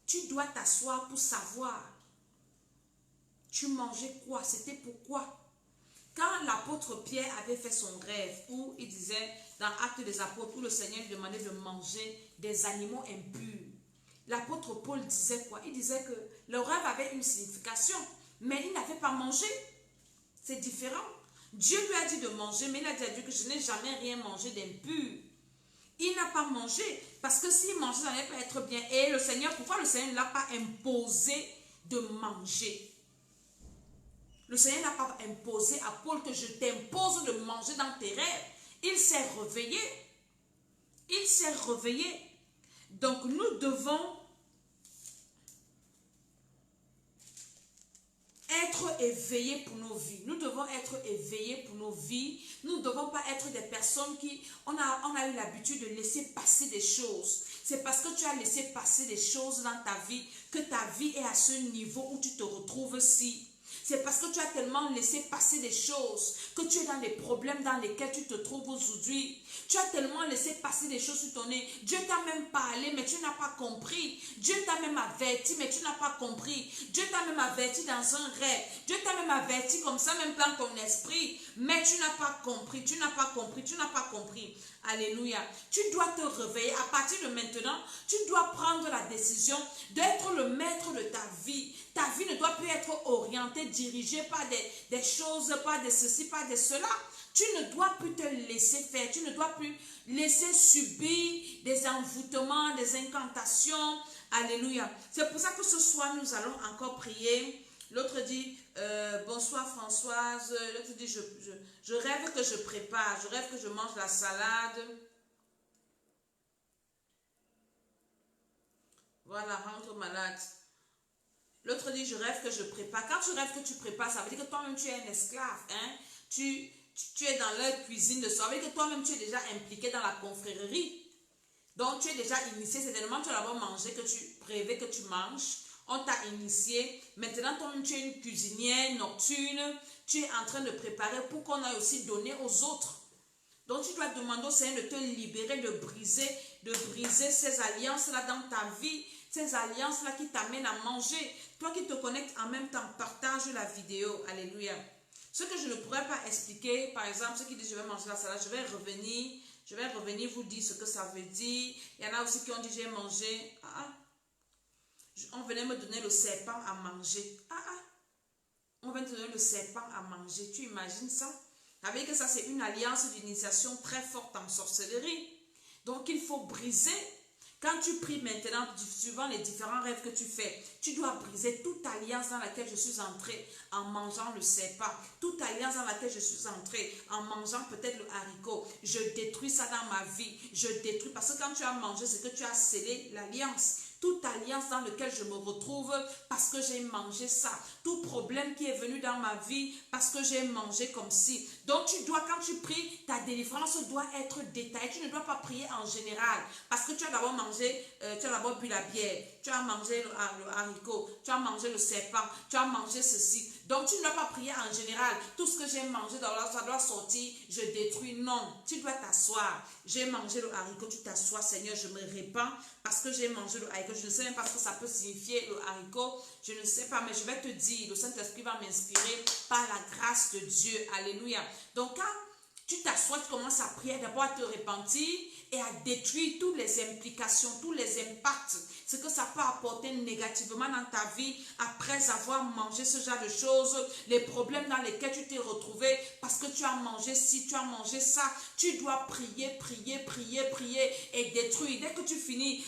Tu dois t'asseoir pour savoir. Tu mangeais quoi? C'était pourquoi? Quand l'apôtre Pierre avait fait son rêve, où il disait, dans Actes des Apôtres, où le Seigneur lui demandait de manger des animaux impurs, l'apôtre Paul disait quoi? Il disait que le rêve avait une signification, mais il n'avait pas mangé. C'est différent. Dieu lui a dit de manger, mais il a dit à Dieu que je n'ai jamais rien mangé d'impur. Il n'a pas mangé, parce que s'il mangeait, ça n'allait pas être bien. Et le Seigneur, pourquoi le Seigneur ne l'a pas imposé de manger? Le Seigneur n'a pas imposé à Paul que je t'impose de manger dans tes rêves. Il s'est réveillé. Il s'est réveillé. Donc nous devons être éveillés pour nos vies. Nous devons être éveillés pour nos vies. Nous ne devons pas être des personnes qui... On a eu l'habitude de laisser passer des choses. C'est parce que tu as laissé passer des choses dans ta vie que ta vie est à ce niveau où tu te retrouves si... C'est parce que tu as tellement laissé passer des choses que tu es dans les problèmes dans lesquels tu te trouves aujourd'hui. Tu as tellement laissé passer des choses sur ton nez. Dieu t'a même parlé, mais tu n'as pas compris. Dieu t'a même averti, mais tu n'as pas compris. Dieu t'a même averti dans un rêve. Dieu t'a même averti comme ça, même dans ton esprit. Mais tu n'as pas compris, tu n'as pas compris, tu n'as pas compris. Alléluia. Tu dois te réveiller. À partir de maintenant, tu dois prendre la décision d'être le maître de ta vie. Ta vie ne doit plus être orientée, dirigée par des choses, pas de ceci, pas de cela. Tu ne dois plus te laisser faire. Tu ne dois plus laisser subir des envoûtements, des incantations. Alléluia. C'est pour ça que ce soir, nous allons encore prier. L'autre dit, Bonsoir Françoise. L'autre dit, je rêve que je prépare, je rêve que je mange la salade. Voilà, rentre malade. L'autre dit, je rêve que je prépare. Quand tu rêves que tu prépares, ça veut dire que toi-même tu es un esclave. Hein? Tu es dans leur cuisine de soir. Ça veut dire que toi-même tu es déjà impliqué dans la confrérie. Donc tu es déjà initié. C'est tellement tu as d'abord mangé que tu prévais que tu manges. On t'a initié. Maintenant, toi-même, tu es une cuisinière nocturne. Tu es en train de préparer pour qu'on aille aussi donner aux autres. Donc, tu dois demander au Seigneur de te libérer, de briser ces alliances-là dans ta vie. Ces alliances-là qui t'amènent à manger. Toi qui te connectes en même temps, partage la vidéo. Alléluia. Ce que je ne pourrais pas expliquer, par exemple, ceux qui disent je vais manger la salade, je vais revenir vous dire ce que ça veut dire. Il y en a aussi qui ont dit j'ai mangé. On venait me donner le serpent à manger. On vient te donner le serpent à manger. Tu imagines ça? Ça veut dire que ça, c'est une alliance d'initiation très forte en sorcellerie. Donc, il faut briser. Quand tu pries maintenant, suivant les différents rêves que tu fais, tu dois briser toute alliance dans laquelle je suis entrée en mangeant le serpent. Toute alliance dans laquelle je suis entrée en mangeant peut-être le haricot. Je détruis ça dans ma vie. Je détruis parce que quand tu as mangé, c'est que tu as scellé l'alliance. Toute alliance dans laquelle je me retrouve parce que j'ai mangé ça. Tout problème qui est venu dans ma vie parce que j'ai mangé comme si. Donc tu dois, quand tu pries, ta délivrance doit être détaillée. Tu ne dois pas prier en général parce que tu as d'abord mangé, tu as d'abord bu la bière, tu as mangé le haricot, tu as mangé le serpent, tu as mangé ceci. Donc tu ne dois pas prier en général. Tout ce que j'ai mangé, ça doit sortir, je détruis. Non, tu dois t'asseoir. J'ai mangé le haricot, tu t'assois, Seigneur, je me répands parce que j'ai mangé le haricot. Je ne sais même pas ce que ça peut signifier, le haricot. Je ne sais pas, mais je vais te dire, le Saint-Esprit va m'inspirer par la grâce de Dieu. Alléluia. Donc, quand tu t'assois, tu commences à prier, d'abord à te repentir et à détruire toutes les implications, tous les impacts, ce que ça peut apporter négativement dans ta vie après avoir mangé ce genre de choses, les problèmes dans lesquels tu t'es retrouvé parce que tu as mangé ci, tu as mangé ça. Tu dois prier, prier, prier, prier et détruire. Dès que tu finis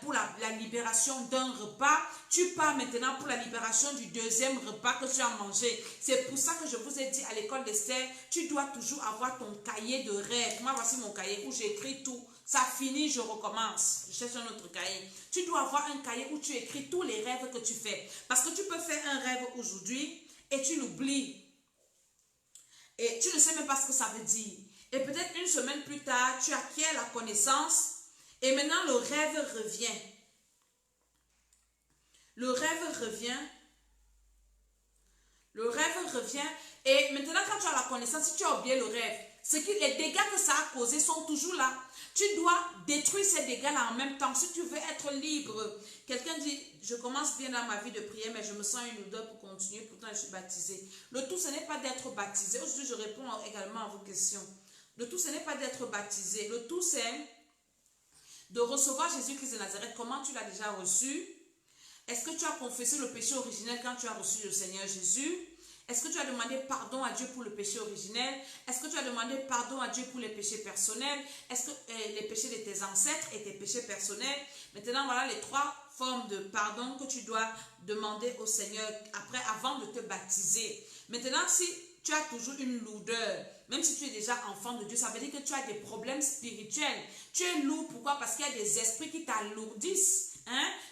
pour la libération d'un repas, tu pars maintenant pour la libération du deuxième repas que tu as mangé. C'est pour ça que je vous ai dit à l'école d'Esther, tu dois toujours avoir ton cahier de rêves. Moi, voici mon cahier où j'écris tout. Ça finit, je recommence. Je cherche un autre cahier. Tu dois avoir un cahier où tu écris tous les rêves que tu fais. Parce que tu peux faire un rêve aujourd'hui et tu l'oublies. Et tu ne sais même pas ce que ça veut dire. Et peut-être une semaine plus tard, tu acquiers la connaissance et maintenant le rêve revient. Le rêve revient. Le rêve revient. Et maintenant, quand tu as la connaissance, si tu as oublié le rêve, les dégâts que ça a causés sont toujours là. Tu dois détruire ces dégâts-là en même temps si tu veux être libre. Quelqu'un dit, je commence bien dans ma vie de prière, mais je me sens une odeur pour continuer, pourtant je suis baptisée. Le tout, ce n'est pas d'être baptisé. Aujourd'hui, je réponds également à vos questions. Le tout, ce n'est pas d'être baptisé. Le tout, c'est de recevoir Jésus-Christ de Nazareth. Comment tu l'as déjà reçu? Est-ce que tu as confessé le péché originel quand tu as reçu le Seigneur Jésus? Est-ce que tu as demandé pardon à Dieu pour le péché originel? Est-ce que tu as demandé pardon à Dieu pour les péchés personnels? Est-ce que les péchés de tes ancêtres et tes péchés personnels? Maintenant, voilà les 3 formes de pardon que tu dois demander au Seigneur avant de te baptiser. Maintenant, si tu as toujours une lourdeur, même si tu es déjà enfant de Dieu, ça veut dire que tu as des problèmes spirituels. Tu es lourd, pourquoi? Parce qu'il y a des esprits qui t'alourdissent.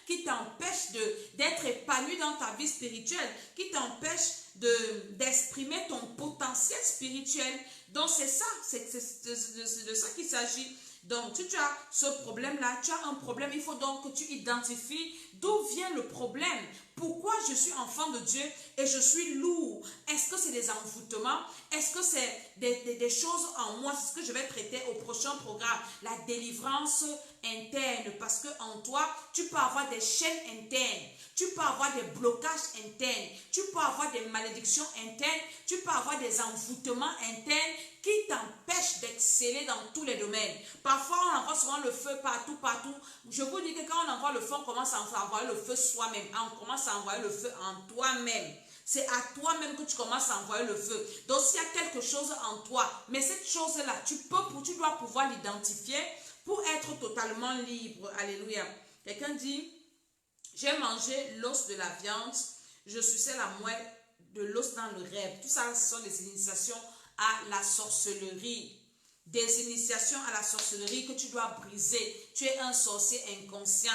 Qui t'empêche d'être épanoui dans ta vie spirituelle, qui t'empêche d'exprimer ton potentiel spirituel. Donc c'est ça, c'est de ça qu'il s'agit. Donc si tu as ce problème-là, tu as un problème, il faut donc que tu identifies d'où vient le problème. Pourquoi je suis enfant de Dieu et je suis lourd? Est-ce que c'est des envoûtements? Est-ce que c'est des choses en moi? C'est ce que je vais traiter au prochain programme. La délivrance interne. Parce qu'en toi, tu peux avoir des chaînes internes. Tu peux avoir des blocages internes. Tu peux avoir des malédictions internes. Tu peux avoir des envoûtements internes qui t'empêchent d'exceller dans tous les domaines. Parfois, on envoie souvent le feu partout, partout. Je vous dis que quand on envoie le feu, on commence à envoyer le feu soi-même. On commence à envoyer le feu en toi-même. C'est à toi-même que tu commences à envoyer le feu. Donc, s'il y a quelque chose en toi, mais cette chose-là, tu dois pouvoir l'identifier pour être totalement libre. Alléluia. Quelqu'un dit, j'ai mangé l'os de la viande, je suçais la moelle de l'os dans le rêve. Tout ça, ce sont des initiations à la sorcellerie. Des initiations à la sorcellerie que tu dois briser. Tu es un sorcier inconscient.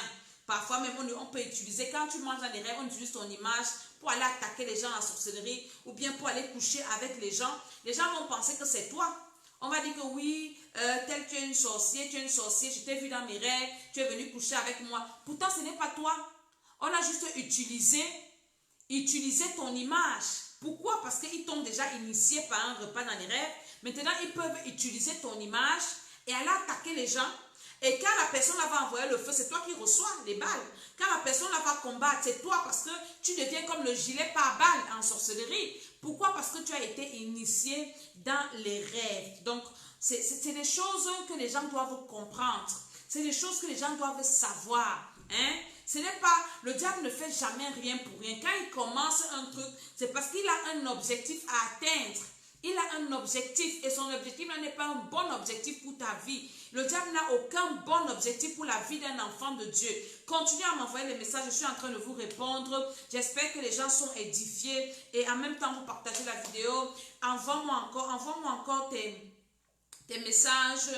Parfois même, on peut utiliser, quand tu manges dans les rêves, on utilise ton image pour aller attaquer les gens en sorcellerie ou bien pour aller coucher avec les gens. Les gens vont penser que c'est toi. On va dire que oui, tel tu es une sorcière, je t'ai vu dans mes rêves, tu es venu coucher avec moi. Pourtant, ce n'est pas toi. On a juste utilisé ton image. Pourquoi? Parce qu'ils t'ont déjà initié par un repas dans les rêves. Maintenant, ils peuvent utiliser ton image et aller attaquer les gens. Et quand la personne va envoyer le feu, c'est toi qui reçois les balles. Quand la personne va combattre, c'est toi parce que tu deviens comme le gilet pare-balles en sorcellerie. Pourquoi? Parce que tu as été initié dans les rêves. Donc, c'est des choses que les gens doivent comprendre. C'est des choses que les gens doivent savoir. Hein? Ce n'est pas, le diable ne fait jamais rien pour rien. Quand il commence un truc, c'est parce qu'il a un objectif à atteindre. Il a un objectif et son objectif n'est pas un bon objectif pour ta vie. Le diable n'a aucun bon objectif pour la vie d'un enfant de Dieu. Continuez à m'envoyer les messages, je suis en train de vous répondre. J'espère que les gens sont édifiés et en même temps vous partagez la vidéo. Envoie-moi encore tes messages.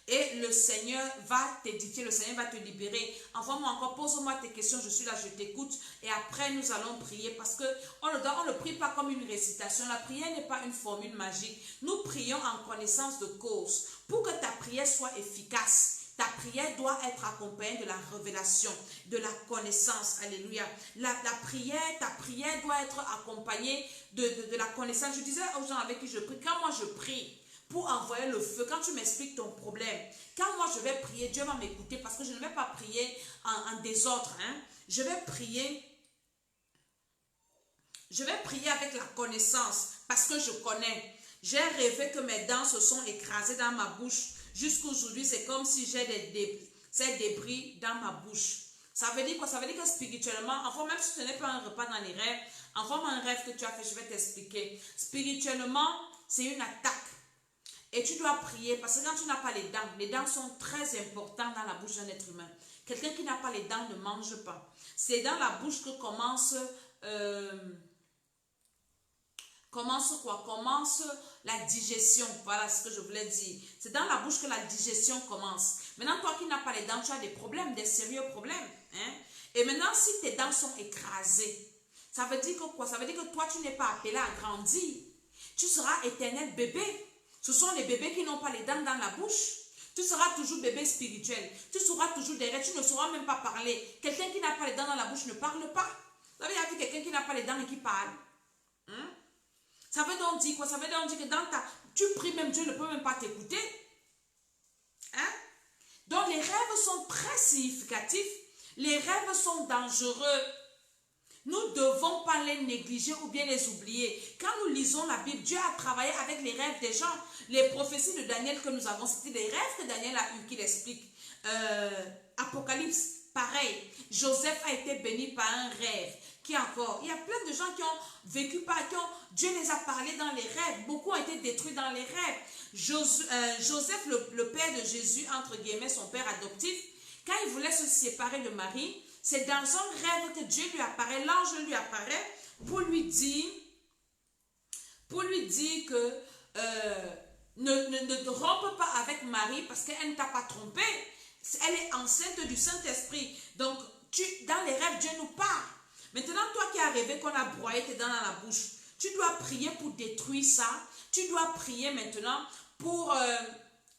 Et le Seigneur va t'édifier, le Seigneur va te libérer. Envoie-moi encore, pose-moi tes questions, je suis là, je t'écoute. Et après, nous allons prier parce qu'on ne prie pas comme une récitation. La prière n'est pas une formule magique. Nous prions en connaissance de cause. Pour que ta prière soit efficace, ta prière doit être accompagnée de la révélation, de la connaissance. Alléluia. Ta prière doit être accompagnée de la connaissance. Je disais aux gens avec qui je prie, quand moi je prie, pour envoyer le feu, quand tu m'expliques ton problème, quand moi je vais prier, Dieu va m'écouter parce que je ne vais pas prier en désordre. Hein? Je vais prier avec la connaissance parce que je connais. J'ai rêvé que mes dents se sont écrasées dans ma bouche. Jusqu'aujourd'hui, c'est comme si j'ai ces débris dans ma bouche. Ça veut dire quoi? Ça veut dire que spirituellement, enfin, même si ce n'est pas un repas dans les rêves, envoie-moi un rêve que tu as fait, je vais t'expliquer. Spirituellement, c'est une attaque. Et tu dois prier parce que quand tu n'as pas les dents sont très importantes dans la bouche d'un être humain. Quelqu'un qui n'a pas les dents ne mange pas. C'est dans la bouche que commence la digestion. Voilà ce que je voulais dire. C'est dans la bouche que la digestion commence. Maintenant, toi qui n'as pas les dents, tu as des problèmes, des sérieux problèmes. Hein? Et maintenant, si tes dents sont écrasées, ça veut dire que quoi? Ça veut dire que toi, tu n'es pas appelé à grandir. Tu seras éternel bébé. Ce sont les bébés qui n'ont pas les dents dans la bouche. Tu seras toujours bébé spirituel. Tu seras toujours derrière. Tu ne sauras même pas parler. Quelqu'un qui n'a pas les dents dans la bouche ne parle pas. Vous avez vu quelqu'un qui n'a pas les dents et qui parle? Hein? Ça veut donc dire quoi? Ça veut donc dire que tu pries même, Dieu ne peut même pas t'écouter. Hein? Donc les rêves sont très significatifs. Les rêves sont dangereux. Nous ne devons pas les négliger ou bien les oublier. Quand nous lisons la Bible, Dieu a travaillé avec les rêves des gens. Les prophéties de Daniel que nous avons, c'était des rêves que Daniel a eu qu'il explique. Apocalypse, pareil. Joseph a été béni par un rêve. Qui encore? Il y a plein de gens qui ont vécu Dieu les a parlé dans les rêves. Beaucoup ont été détruits dans les rêves. Joseph, le père de Jésus, entre guillemets, son père adoptif, quand il voulait se séparer de Marie, c'est dans son rêve que Dieu lui apparaît, l'ange lui apparaît pour lui dire que ne rompe pas avec Marie parce qu'elle ne t'a pas trompé. Elle est enceinte du Saint-Esprit. Donc, dans les rêves, Dieu nous parle. Maintenant, toi qui as rêvé qu'on a broyé tes dents dans la bouche, tu dois prier pour détruire ça. Tu dois prier maintenant pour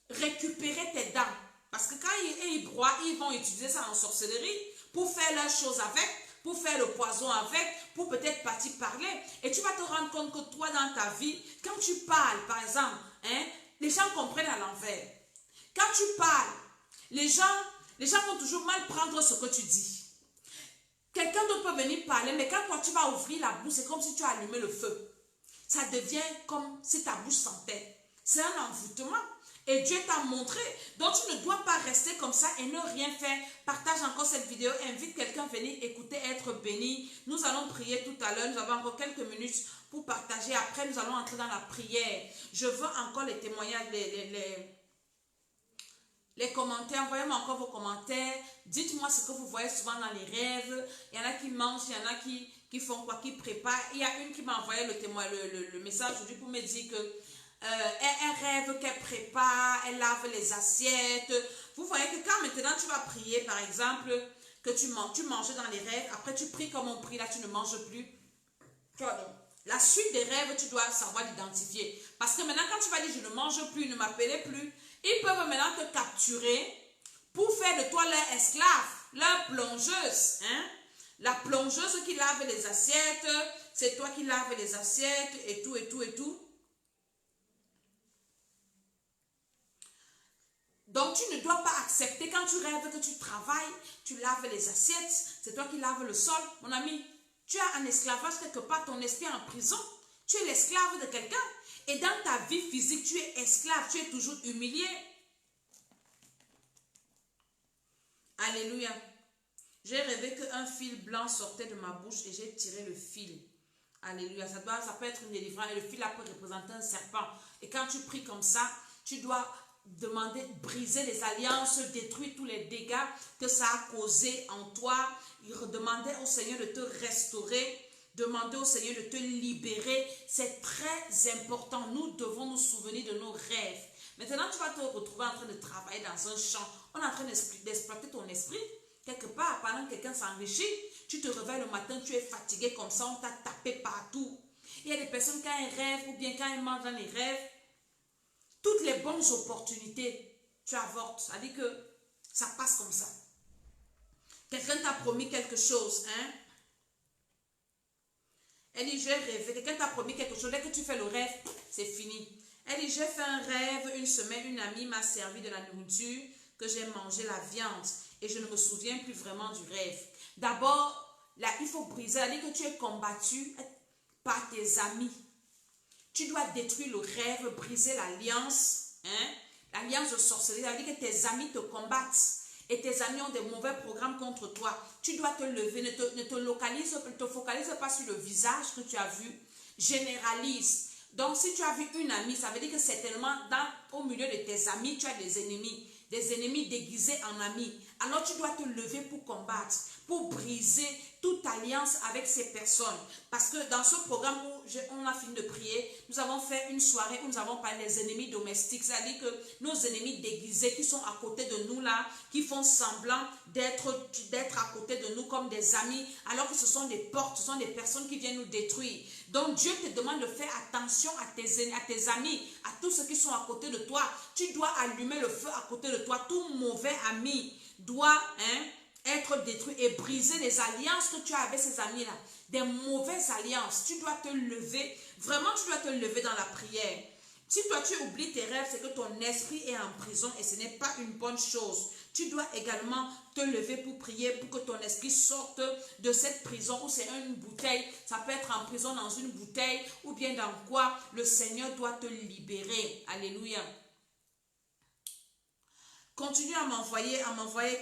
récupérer tes dents. Parce que quand ils broient, ils vont utiliser ça en sorcellerie pour faire leurs choses avec, pour faire le poison avec, pour peut-être partir parler. Et tu vas te rendre compte que toi, dans ta vie, quand tu parles, par exemple, hein, les gens comprennent à l'envers. Quand tu parles, les gens vont toujours mal prendre ce que tu dis. Quelqu'un d'autre peut venir parler, mais quand toi tu vas ouvrir la bouche, c'est comme si tu as allumé le feu. Ça devient comme si ta bouche sentait. C'est un envoûtement. Et Dieu t'a montré. Donc tu ne dois pas rester comme ça et ne rien faire. Partage encore cette vidéo. Invite quelqu'un à venir écouter, être béni. Nous allons prier tout à l'heure. Nous avons encore quelques minutes pour partager. Après, nous allons entrer dans la prière. Je veux encore les témoignages, les commentaires. Envoyez-moi encore vos commentaires. Dites-moi ce que vous voyez souvent dans les rêves. Il y en a qui mangent, il y en a qui font quoi, qui préparent. Il y a une qui m'a envoyé le message aujourd'hui pour me dire que elle rêve qu'elle prépare, elle lave les assiettes. Vous voyez que quand maintenant tu vas prier, par exemple, que tu manges dans les rêves, après tu pries comme on prie, là tu ne manges plus. Pardon. La suite des rêves, tu dois savoir l'identifier. Parce que maintenant, quand tu vas dire je ne mange plus, ne m'appelez plus, ils peuvent maintenant te capturer pour faire de toi leur esclave, leur plongeuse. Hein? La plongeuse qui lave les assiettes, c'est toi qui laves les assiettes et tout, et tout, et tout. Donc, tu ne dois pas accepter quand tu rêves que tu travailles, tu laves les assiettes, c'est toi qui laves le sol. Mon ami, tu as un esclavage quelque part, ton esprit est en prison. Tu es l'esclave de quelqu'un. Et dans ta vie physique, tu es esclave, tu es toujours humilié. Alléluia. J'ai rêvé qu'un fil blanc sortait de ma bouche et j'ai tiré le fil. Alléluia. Ça peut être une délivrance. Et le fil là peut représenter un serpent. Et quand tu pries comme ça, tu dois demander, briser les alliances, détruire tous les dégâts que ça a causé en toi. Demander au Seigneur de te restaurer, demander au Seigneur de te libérer. C'est très important. Nous devons nous souvenir de nos rêves. Maintenant, tu vas te retrouver en train de travailler dans un champ. On est en train d'exploiter ton esprit. Quelque part, pendant que quelqu'un s'enrichit, tu te réveilles le matin, tu es fatigué comme ça, on t'a tapé partout. Il y a des personnes quand elles rêvent ou bien quand elles mangent dans les rêves, toutes les bonnes opportunités, tu avortes. Ça dit que ça passe comme ça. Quelqu'un t'a promis quelque chose, hein? Elle dit, j'ai rêvé. Quelqu'un t'a promis quelque chose. Dès que tu fais le rêve, c'est fini. Elle dit, j'ai fait un rêve, une semaine, une amie m'a servi de la nourriture, que j'ai mangé la viande. Et je ne me souviens plus vraiment du rêve. D'abord, là, il faut briser. Elle dit que tu es combattu par tes amis. Tu dois détruire le rêve, briser l'alliance. Hein? L'alliance de sorcellerie. Elle dit que tes amis te combattent. Et tes amis ont des mauvais programmes contre toi. Tu dois te lever. Ne te focalise pas sur le visage que tu as vu. Généralise. Donc, si tu as vu une amie, ça veut dire que certainement, au milieu de tes amis, tu as des ennemis. Des ennemis déguisés en amis. Alors tu dois te lever pour combattre, pour briser toute alliance avec ces personnes. Parce que dans ce programme où on a fini de prier, nous avons fait une soirée où nous avons parlé des ennemis domestiques. C'est-à-dire que nos ennemis déguisés qui sont à côté de nous là, qui font semblant d'être à côté de nous comme des amis, alors que ce sont des portes, ce sont des personnes qui viennent nous détruire. Donc Dieu te demande de faire attention à tes amis, à tous ceux qui sont à côté de toi. Tu dois allumer le feu à côté de toi. Tout mauvais ami doit être détruit et briser les alliances que tu as avec ces amis-là. Des mauvaises alliances. Tu dois te lever. Vraiment, tu dois te lever dans la prière. Si toi, tu oublies tes rêves, c'est que ton esprit est en prison et ce n'est pas une bonne chose. Tu dois également te lever pour prier pour que ton esprit sorte de cette prison où c'est une bouteille. Ça peut être en prison dans une bouteille ou bien dans quoi le Seigneur doit te libérer. Alléluia. Continue à m'envoyer.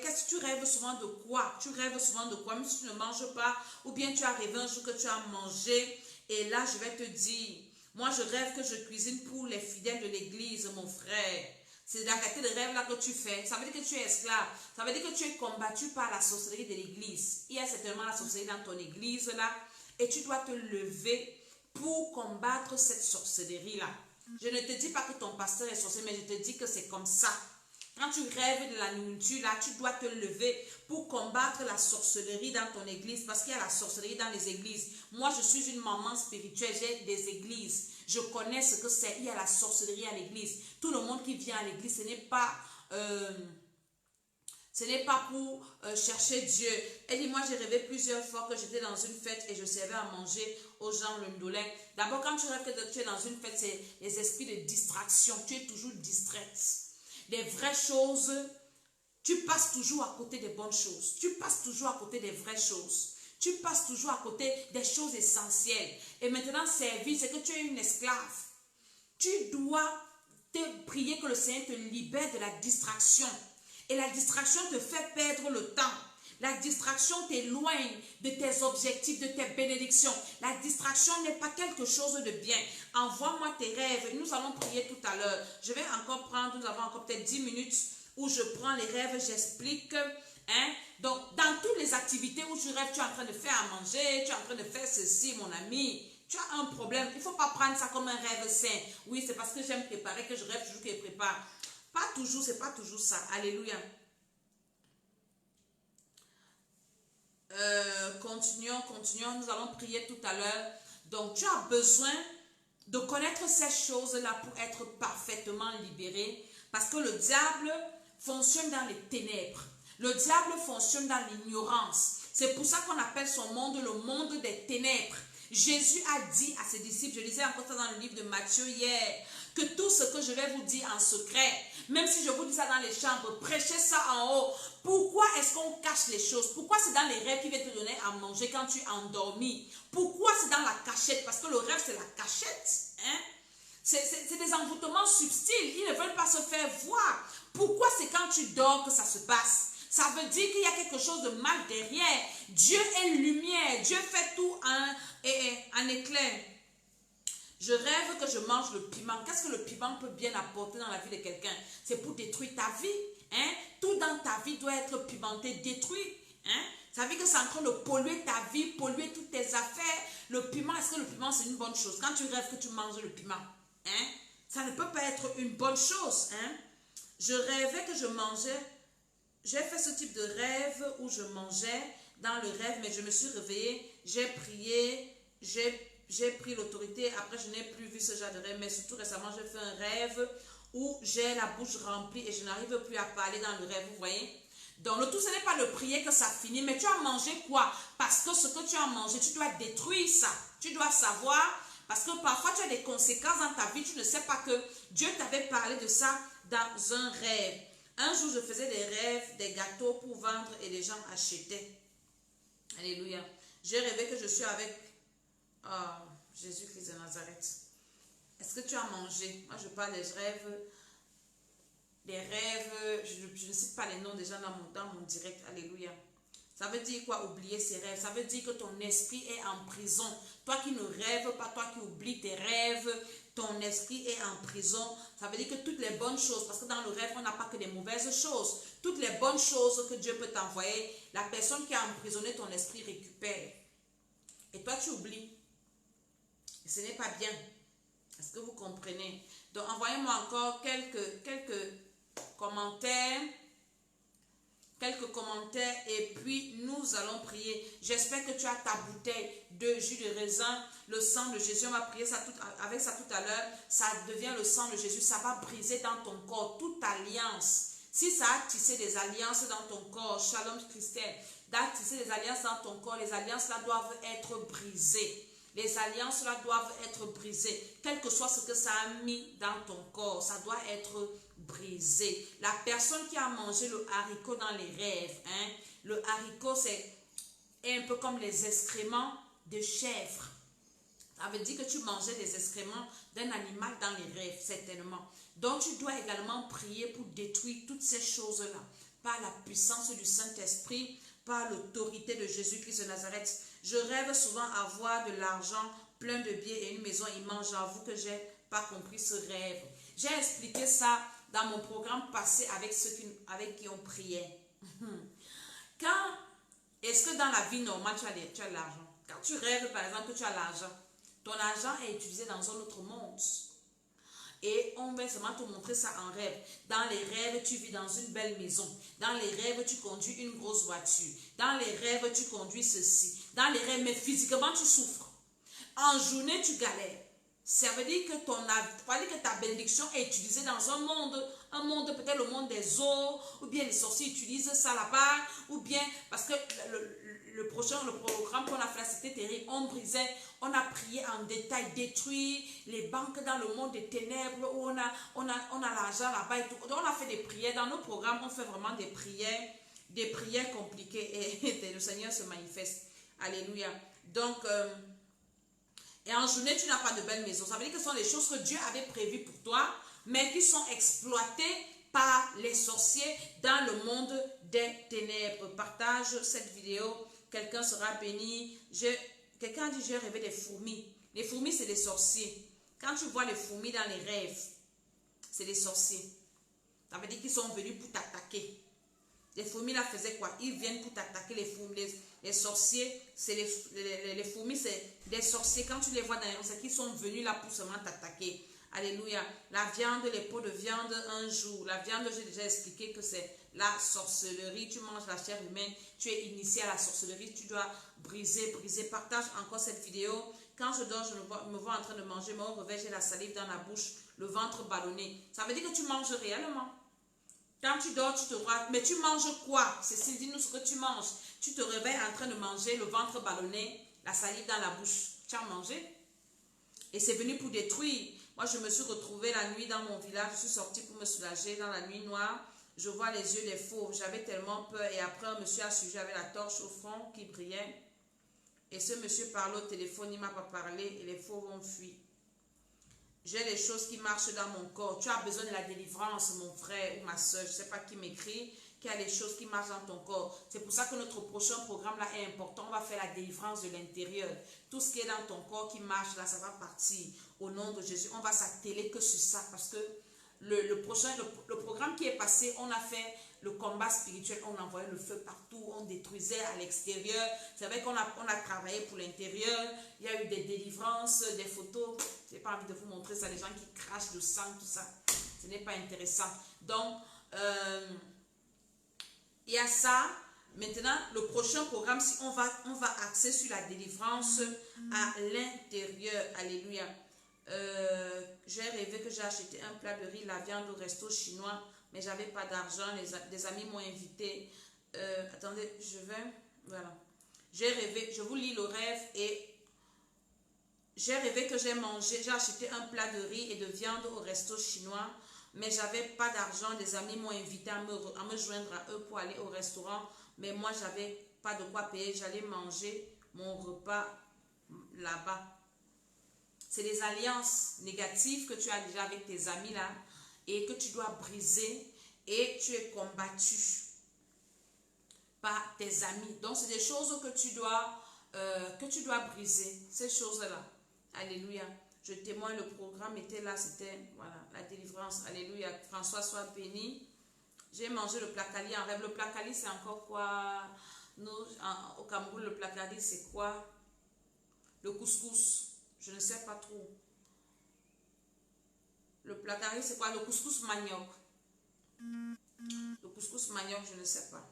Qu'est-ce que tu rêves souvent de quoi? Tu rêves souvent de quoi? Même si tu ne manges pas, ou bien tu as rêvé un jour que tu as mangé. Et là, je vais te dire, moi, je rêve que je cuisine pour les fidèles de l'église, mon frère. C'est la qualité de rêve là que tu fais. Ça veut dire que tu es esclave. Ça veut dire que tu es combattu par la sorcellerie de l'église. Il y a certainement la sorcellerie dans ton église là. Et tu dois te lever pour combattre cette sorcellerie là. Je ne te dis pas que ton pasteur est sorcier, mais je te dis que c'est comme ça. Quand tu rêves de la nourriture, là, tu dois te lever pour combattre la sorcellerie dans ton église. Parce qu'il y a la sorcellerie dans les églises. Moi, je suis une maman spirituelle, j'ai des églises. Je connais ce que c'est. Il y a la sorcellerie à l'église. Tout le monde qui vient à l'église, ce n'est pas pour chercher Dieu. Elle dit, moi, j'ai rêvé plusieurs fois que j'étais dans une fête et je servais à manger aux gens le ndolé. D'abord, quand tu rêves que tu es dans une fête, c'est les esprits de distraction. Tu es toujours distraite. Des vraies choses, tu passes toujours à côté des bonnes choses. Tu passes toujours à côté des vraies choses. Tu passes toujours à côté des choses essentielles. Et maintenant, servir, c'est que tu es une esclave. Tu dois te prier que le Seigneur te libère de la distraction. Et la distraction te fait perdre le temps. La distraction t'éloigne de tes objectifs, de tes bénédictions. La distraction n'est pas quelque chose de bien. Envoie-moi tes rêves. Nous allons prier tout à l'heure. Je vais encore prendre, nous avons encore peut-être 10 minutes où je prends les rêves, j'explique Hein? Donc, dans toutes les activités où tu rêves, tu es en train de faire à manger, tu es en train de faire ceci, mon ami, tu as un problème. Il ne faut pas prendre ça comme un rêve sain. Oui, c'est parce que j'aime préparer que je rêve toujours que je prépare. Pas toujours, c'est pas toujours ça. Alléluia. Continuons. Nous allons prier tout à l'heure. Donc, tu as besoin de connaître ces choses-là pour être parfaitement libéré. Parce que le diable fonctionne dans les ténèbres. Le diable fonctionne dans l'ignorance. C'est pour ça qu'on appelle son monde le monde des ténèbres. Jésus a dit à ses disciples, je lisais encore ça dans le livre de Matthieu hier, que tout ce que je vais vous dire en secret, même si je vous dis ça dans les chambres, prêchez ça en haut. Pourquoi est-ce qu'on cache les choses? Pourquoi c'est dans les rêves qu'il va te donner à manger quand tu es endormi? Pourquoi c'est dans la cachette? Parce que le rêve, c'est la cachette. Hein? C'est des envoûtements subtils. Ils ne veulent pas se faire voir. Pourquoi c'est quand tu dors que ça se passe? Ça veut dire qu'il y a quelque chose de mal derrière. Dieu est lumière. Dieu fait tout en éclair. Je rêve que je mange le piment. Qu'est-ce que le piment peut bien apporter dans la vie de quelqu'un? C'est pour détruire ta vie. Hein? Tout dans ta vie doit être pimenté, détruit. Hein? Ça veut dire que c'est en train de polluer ta vie, polluer toutes tes affaires. Le piment, est-ce que le piment c'est une bonne chose? Quand tu rêves que tu manges le piment, hein? Ça ne peut pas être une bonne chose. Hein? Je rêvais que je mangeais. J'ai fait ce type de rêve où je mangeais dans le rêve, mais je me suis réveillée, j'ai prié, j'ai pris l'autorité. Après, je n'ai plus vu ce genre de rêve, mais surtout récemment, j'ai fait un rêve où j'ai la bouche remplie et je n'arrive plus à parler dans le rêve, vous voyez. Donc, le tout, ce n'est pas de prier que ça finit, mais tu as mangé quoi? Parce que ce que tu as mangé, tu dois détruire ça. Tu dois savoir, parce que parfois, tu as des conséquences dans ta vie, tu ne sais pas que Dieu t'avait parlé de ça dans un rêve. Un jour, je faisais des rêves, des gâteaux pour vendre et les gens achetaient. Alléluia. J'ai rêvé que je suis avec Jésus-Christ de Nazareth. Est-ce que tu as mangé? Moi, je parle des rêves. Je ne cite pas les noms des gens dans mon direct. Alléluia. Ça veut dire quoi, oublier ses rêves? Ça veut dire que ton esprit est en prison. Toi qui ne rêves pas, toi qui oublies tes rêves, ton esprit est en prison. Ça veut dire que toutes les bonnes choses, parce que dans le rêve, on n'a pas que des mauvaises choses. Toutes les bonnes choses que Dieu peut t'envoyer, la personne qui a emprisonné ton esprit récupère. Et toi, tu oublies. Et ce n'est pas bien. Est-ce que vous comprenez? Donc, envoyez-moi encore quelques commentaires. Et puis nous allons prier. J'espère que tu as ta bouteille de jus de raisin, le sang de Jésus. On va prier avec ça tout à l'heure. Ça devient le sang de Jésus. Ça va briser dans ton corps toute alliance. Si ça a tissé des alliances dans ton corps, Shalom Christelle, a tissé des alliances dans ton corps, les alliances là doivent être brisées. Les alliances là doivent être brisées. Quel que soit ce que ça a mis dans ton corps, ça doit être brisé. La personne qui a mangé le haricot dans les rêves, hein, le haricot c'est un peu comme les excréments de chèvre. Ça veut dire que tu mangeais des excréments d'un animal dans les rêves, certainement. Donc tu dois également prier pour détruire toutes ces choses-là, par la puissance du Saint-Esprit, par l'autorité de Jésus-Christ de Nazareth. Je rêve souvent avoir de l'argent, plein de biens et une maison immense. J'avoue que je n'ai pas compris ce rêve. J'ai expliqué ça dans mon programme passé avec ceux avec qui on priait. Est-ce que dans la vie normale, tu as de l'argent? Quand tu rêves, par exemple, que tu as l'argent, ton argent est utilisé dans un autre monde. Et on va seulement te montrer ça en rêve. Dans les rêves, tu vis dans une belle maison. Dans les rêves, tu conduis une grosse voiture. Dans les rêves, tu conduis ceci. Dans les rêves, mais physiquement, tu souffres. En journée, tu galères. Ça veut dire que ta bénédiction est utilisée dans un monde peut-être le monde des eaux, ou bien les sorciers utilisent ça là-bas, ou bien parce que le programme qu'on a fait, c'était terrible. On a prié en détail, détruire les banques dans le monde des ténèbres, où on a l'argent là-bas et tout. Donc on a fait des prières. Dans nos programmes, on fait vraiment des prières compliquées et le Seigneur se manifeste. Alléluia. Donc, et en journée, tu n'as pas de belle maison. Ça veut dire que ce sont les choses que Dieu avait prévues pour toi, mais qui sont exploitées par les sorciers dans le monde des ténèbres. Partage cette vidéo. Quelqu'un sera béni. Quelqu'un dit, j'ai rêvé des fourmis. Les fourmis, c'est des sorciers. Quand tu vois les fourmis dans les rêves, c'est des sorciers. Ça veut dire qu'ils sont venus pour t'attaquer. Les fourmis là faisaient quoi? Ils viennent pour t'attaquer, les fourmis. Les sorciers, c'est les fourmis, c'est des sorciers. Quand tu les vois dans les rues, c'est qu'ils sont venus là pour seulement t'attaquer. Alléluia. La viande, les pots de viande un jour. La viande, j'ai déjà expliqué que c'est la sorcellerie. Tu manges la chair humaine, tu es initié à la sorcellerie. Tu dois briser. Partage encore cette vidéo. Quand je dors, je me vois en train de manger. Mais au réveil, j'ai la salive dans la bouche, le ventre ballonné. Ça veut dire que tu manges réellement. Quand tu dors, tu te vois. Mais tu manges quoi? Cécile, dis-nous ce que tu manges. Tu te réveilles en train de manger, le ventre ballonné, la salive dans la bouche. Tu as mangé? Et c'est venu pour détruire. Moi, je me suis retrouvée la nuit dans mon village. Je suis sortie pour me soulager dans la nuit noire. Je vois les yeux des fauves. J'avais tellement peur. Et après, un monsieur a su. J'avais la torche au front qui brillait. Et ce monsieur parlait au téléphone. Il ne m'a pas parlé. Et les fauves ont fui. J'ai les choses qui marchent dans mon corps. Tu as besoin de la délivrance, mon frère ou ma soeur. Je ne sais pas qui m'écrit, qui a les choses qui marchent dans ton corps. C'est pour ça que notre prochain programme là est important. On va faire la délivrance de l'intérieur. Tout ce qui est dans ton corps qui marche là, ça va partir. Au nom de Jésus, on va s'atteler que sur ça. Parce que le programme qui est passé, on a fait le combat spirituel. On envoyait le feu partout. On détruisait à l'extérieur. C'est vrai qu'on a travaillé pour l'intérieur. Il y a eu des délivrances, des photos. Je n'ai pas envie de vous montrer ça. Les gens qui crachent du sang, tout ça. Ce n'est pas intéressant. Donc, il y a ça. Maintenant, le prochain programme, si on va axer sur la délivrance à l'intérieur. Alléluia. J'ai rêvé que j'ai acheté un plat de riz, la viande au resto chinois, mais j'avais pas d'argent. Des amis m'ont invité. Attendez, voilà. J'ai rêvé, je vous lis le rêve et j'ai rêvé que j'ai acheté un plat de riz et de viande au resto chinois, mais j'avais pas d'argent. Des amis m'ont invité à me joindre à eux pour aller au restaurant, mais moi j'avais pas de quoi payer. J'allais manger mon repas là-bas. C'est des alliances négatives que tu as déjà avec tes amis là et que tu dois briser et tu es combattu par tes amis. Donc, c'est des choses que tu dois briser, ces choses-là. Alléluia. Je témoigne, le programme était là, c'était voilà, la délivrance. Alléluia. François, sois béni. J'ai mangé le placali en rêve. Le placali, c'est encore quoi? Nous, au Cameroun, le placali, c'est quoi? Le couscous. Je ne sais pas trop. Le placari, c'est quoi? Le couscous manioc. Le couscous manioc, je ne sais pas.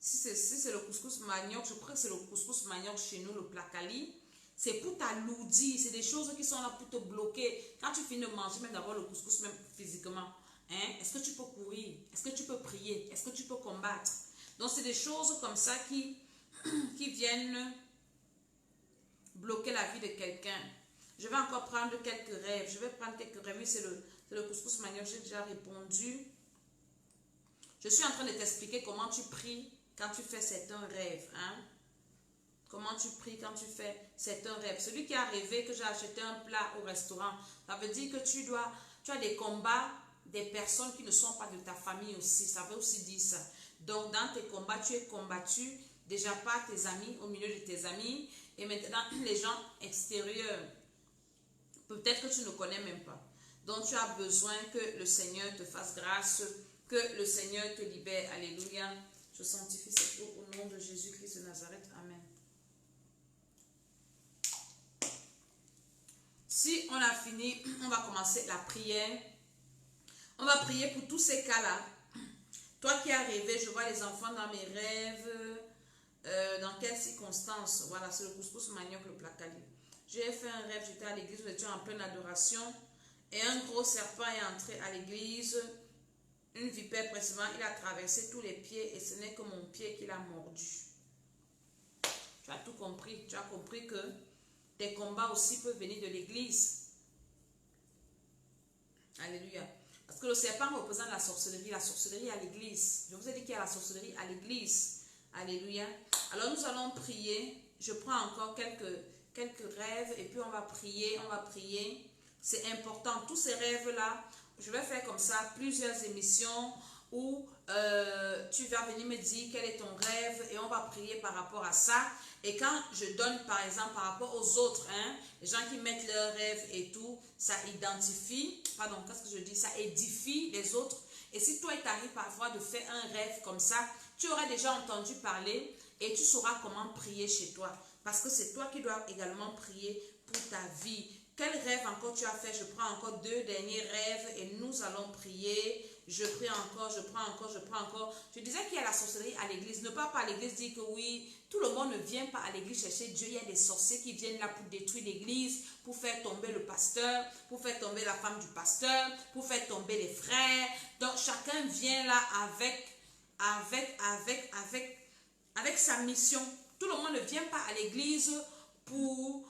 Si c'est le couscous manioc, je crois que c'est le couscous manioc chez nous, le placali. C'est pour t'alourdir. C'est des choses qui sont là pour te bloquer. Quand tu finis de manger, même d'abord le couscous, même physiquement. Hein? Est-ce que tu peux courir? Est-ce que tu peux prier? Est-ce que tu peux combattre? Donc, c'est des choses comme ça qui viennent bloquer la vie de quelqu'un. Je vais encore prendre quelques rêves. Je vais prendre quelques rêves. Oui, c'est le couscous manioc. J'ai déjà répondu. Je suis en train de t'expliquer comment tu pries quand tu fais certains rêves. Hein? Comment tu pries quand tu fais certains rêves. Celui qui a rêvé que j'ai acheté un plat au restaurant, ça veut dire que tu as des combats des personnes qui ne sont pas de ta famille aussi. Ça veut aussi dire ça. Donc, dans tes combats, tu es combattu déjà par tes amis, au milieu de tes amis. Et maintenant, les gens extérieurs, peut-être que tu ne connais même pas. Donc, tu as besoin que le Seigneur te fasse grâce, que le Seigneur te libère. Alléluia. Je sanctifie cette eau au nom de Jésus-Christ de Nazareth. Amen. Si on a fini, on va commencer la prière. On va prier pour tous ces cas-là. Toi qui as rêvé, je vois les enfants dans mes rêves. Dans quelles circonstances? Voilà, c'est le couscous manioc, le placali. J'ai fait un rêve, j'étais à l'église, nous étions en pleine adoration. Et un gros serpent est entré à l'église. Une vipère précisément, il a traversé tous les pieds et ce n'est que mon pied qui l'a mordu. Tu as tout compris. Tu as compris que tes combats aussi peuvent venir de l'église. Alléluia. Parce que le serpent représente la sorcellerie à l'église. Je vous ai dit qu'il y a la sorcellerie à l'église. Alléluia. Alors nous allons prier. Je prends encore quelques rêves et puis on va prier. C'est important. Tous ces rêves-là, je vais faire comme ça plusieurs émissions où tu vas venir me dire quel est ton rêve et on va prier par rapport à ça. Et quand je donne par exemple par rapport aux autres, hein, les gens qui mettent leurs rêves et tout, ça identifie, pardon, qu'est-ce que je dis? Ça édifie les autres Et si toi, il t'arrive parfois de faire un rêve comme ça, tu aurais déjà entendu parler et tu sauras comment prier chez toi. Parce que c'est toi qui dois également prier pour ta vie. Quel rêve encore tu as fait? Je prends encore 2 derniers rêves et nous allons prier. Je prie encore, je prends encore, je prends encore. Je disais qu'il y a la sorcellerie à l'église. Ne pas à l'église dire que oui, tout le monde ne vient pas à l'église chercher Dieu. Il y a des sorciers qui viennent là pour détruire l'église, pour faire tomber le pasteur, pour faire tomber la femme du pasteur, pour faire tomber les frères. Donc chacun vient là avec sa mission. Tout le monde ne vient pas à l'église pour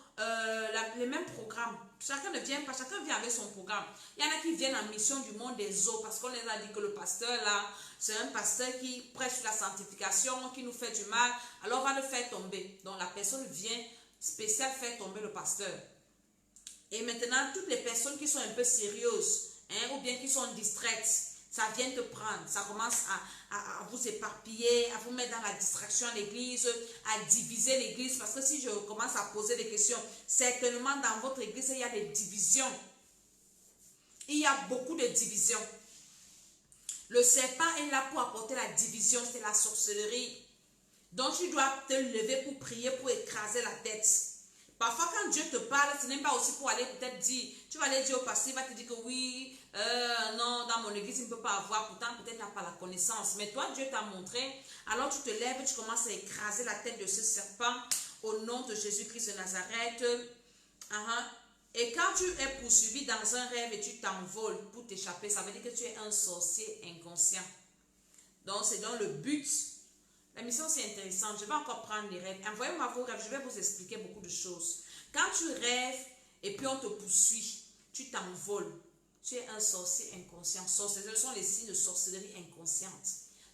les mêmes programmes. Chacun ne vient pas, chacun vient avec son programme. Il y en a qui viennent en mission du monde des eaux parce qu'on les a dit que le pasteur là, c'est un pasteur qui prêche la sanctification, qui nous fait du mal, alors on va le faire tomber. Donc la personne vient spécial faire tomber le pasteur. Et maintenant, toutes les personnes qui sont un peu sérieuses, ou bien qui sont distraites, ça vient te prendre, ça commence à vous éparpiller, à vous mettre dans la distraction à l'église, à diviser l'église. Parce que si je commence à poser des questions, certainement dans votre église, il y a des divisions. Il y a beaucoup de divisions. Le serpent est là pour apporter la division, c'est la sorcellerie. Donc tu dois te lever pour prier, pour écraser la tête. Parfois, quand Dieu te parle, ce n'est pas aussi pour aller peut-être dire, tu vas aller dire au pasteur, il va te dire que oui, non, dans mon église, il ne peut pas avoir, pourtant peut-être tu n'as pas la connaissance. Mais toi, Dieu t'a montré, alors tu te lèves, tu commences à écraser la tête de ce serpent au nom de Jésus-Christ de Nazareth. Et quand tu es poursuivi dans un rêve et tu t'envoles pour t'échapper, ça veut dire que tu es un sorcier inconscient. Donc, c'est dans le but. La mission, c'est intéressant. Je vais encore prendre les rêves. Envoyez-moi vos rêves. Je vais vous expliquer beaucoup de choses. Quand tu rêves et puis on te poursuit, tu t'envoles. Tu es un sorcier inconscient. Ce sont les signes de sorcellerie inconsciente.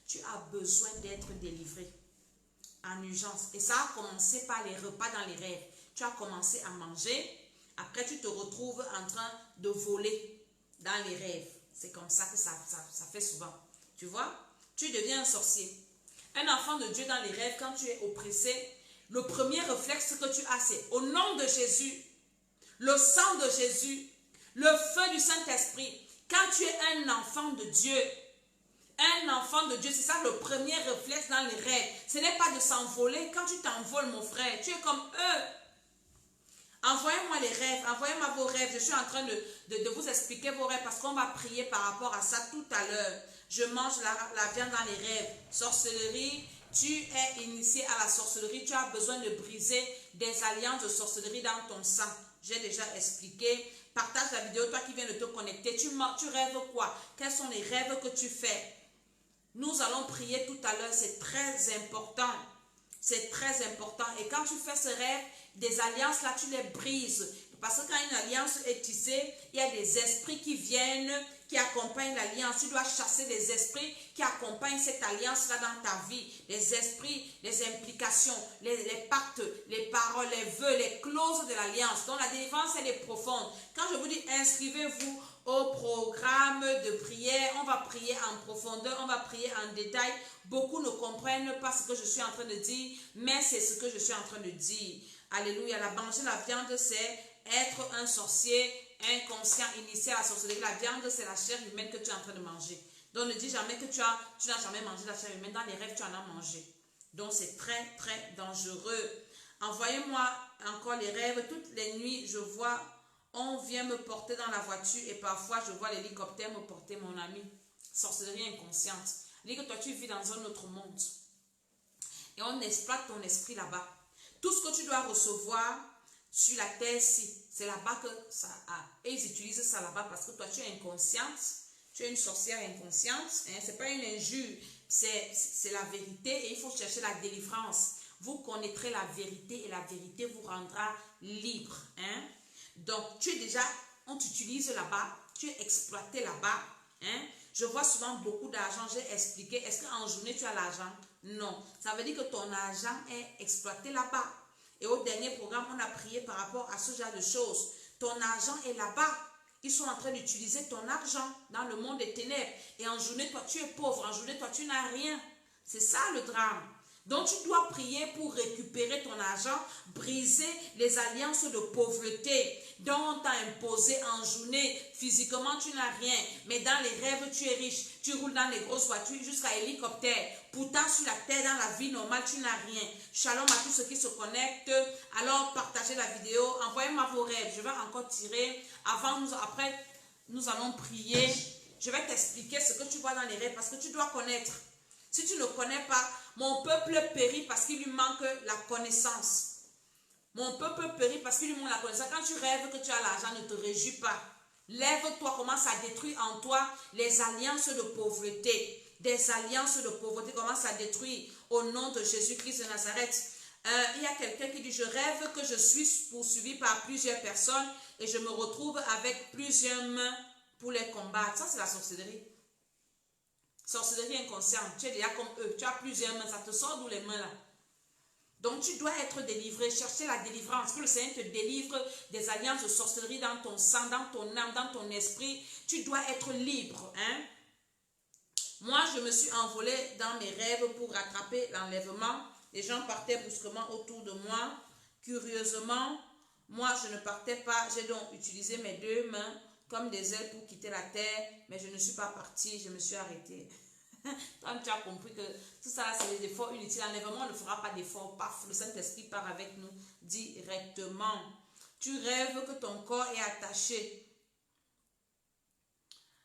Tu as besoin d'être délivré en urgence. Et ça a commencé par les repas dans les rêves. Tu as commencé à manger. Après, tu te retrouves en train de voler dans les rêves. C'est comme ça que ça fait souvent. Tu vois? Tu deviens un sorcier. Un enfant de Dieu dans les rêves, quand tu es oppressé, le premier réflexe que tu as, c'est au nom de Jésus, le sang de Jésus, le feu du Saint-Esprit. Quand tu es un enfant de Dieu, c'est ça le premier réflexe dans les rêves. Ce n'est pas de s'envoler. Quand tu t'envoles, mon frère, tu es comme eux. Envoyez-moi les rêves, envoyez-moi vos rêves. Je suis en train de vous expliquer vos rêves parce qu'on va prier par rapport à ça tout à l'heure. Je mange la viande dans les rêves. Sorcellerie, tu es initié à la sorcellerie. Tu as besoin de briser des alliances de sorcellerie dans ton sang. J'ai déjà expliqué. Partage la vidéo, toi qui viens de te connecter. Tu rêves quoi? Quels sont les rêves que tu fais? Nous allons prier tout à l'heure. C'est très important. C'est très important. Et quand tu fais ce rêve, des alliances là, tu les brises. Parce que quand une alliance est tissée, il y a des esprits qui viennent, qui accompagnent l'alliance. Tu dois chasser les esprits qui accompagnent cette alliance-là dans ta vie. Les esprits, les implications, les pactes, les paroles, les vœux, les clauses de l'alliance. Donc la délivrance, elle est profonde. Quand je vous dis inscrivez-vous au programme de prière, on va prier en profondeur, on va prier en détail. Beaucoup ne comprennent pas ce que je suis en train de dire, mais c'est ce que je suis en train de dire. Alléluia. La manger la viande, c'est être un sorcier inconscient, initié à la sorcellerie. La viande, c'est la chair humaine que tu es en train de manger. Donc ne dis jamais que tu n'as jamais mangé la chair humaine. Dans les rêves, tu en as mangé. Donc c'est très, très dangereux. Envoyez-moi encore les rêves. Toutes les nuits, je vois, on vient me porter dans la voiture et parfois je vois l'hélicoptère me porter, mon ami. Sorcellerie inconsciente. Dis que toi, tu vis dans un autre monde. Et on exploite ton esprit là-bas. Tout ce que tu dois recevoir sur la terre, c'est là-bas que ça a. Et ils utilisent ça là-bas parce que toi, tu es inconsciente. Tu es une sorcière inconsciente. Hein? Ce n'est pas une injure. C'est la vérité et il faut chercher la délivrance. Vous connaîtrez la vérité et la vérité vous rendra libre. Hein? Donc, tu es déjà, on t'utilise là-bas. Tu es exploité là-bas. Hein? Je vois souvent beaucoup d'argent. J'ai expliqué. Est-ce qu'en journée, tu as l'argent? Non. Ça veut dire que ton argent est exploité là-bas. Et au dernier programme, on a prié par rapport à ce genre de choses. Ton argent est là-bas. Ils sont en train d'utiliser ton argent dans le monde des ténèbres. Et en journée, toi, tu es pauvre. En journée, toi, tu n'as rien. C'est ça le drame. Donc, tu dois prier pour récupérer ton argent, briser les alliances de pauvreté dont on t'a imposé en journée. Physiquement, tu n'as rien, mais dans les rêves, tu es riche. Tu roules dans les grosses voitures jusqu'à hélicoptère. Pourtant, sur la terre, dans la vie normale, tu n'as rien. Shalom à tous ceux qui se connectent. Alors, partagez la vidéo, envoyez-moi vos rêves. Je vais encore tirer. Après, nous allons prier. Je vais t'expliquer ce que tu vois dans les rêves parce que tu dois connaître. Si tu ne connais pas, mon peuple périt parce qu'il lui manque la connaissance. Mon peuple périt parce qu'il lui manque la connaissance. Quand tu rêves que tu as l'argent, ne te réjouis pas. Lève-toi, commence à détruire en toi les alliances de pauvreté. Des alliances de pauvreté commencent à détruire au nom de Jésus-Christ de Nazareth. Il y a quelqu'un qui dit, je rêve que je suis poursuivi par plusieurs personnes et je me retrouve avec plusieurs mains pour les combattre. Ça, c'est la sorcellerie. Sorcellerie inconsciente. Tu es déjà comme eux. Tu as plusieurs mains. Ça te sort d'où les mains là? Donc, tu dois être délivré. Chercher la délivrance. Que le Seigneur te délivre des alliances de sorcellerie dans ton sang, dans ton âme, dans ton esprit. Tu dois être libre. Hein? Moi, je me suis envolée dans mes rêves pour rattraper l'enlèvement. Les gens partaient brusquement autour de moi. Curieusement, moi, je ne partais pas. J'ai donc utilisé mes deux mains comme des ailes pour quitter la terre, mais je ne suis pas partie, je me suis arrêtée. Quand tu as compris que tout ça, c'est des efforts inutiles, l'enlèvement ne fera pas d'effort, paf, le Saint-Esprit part avec nous directement. Tu rêves que ton corps est attaché.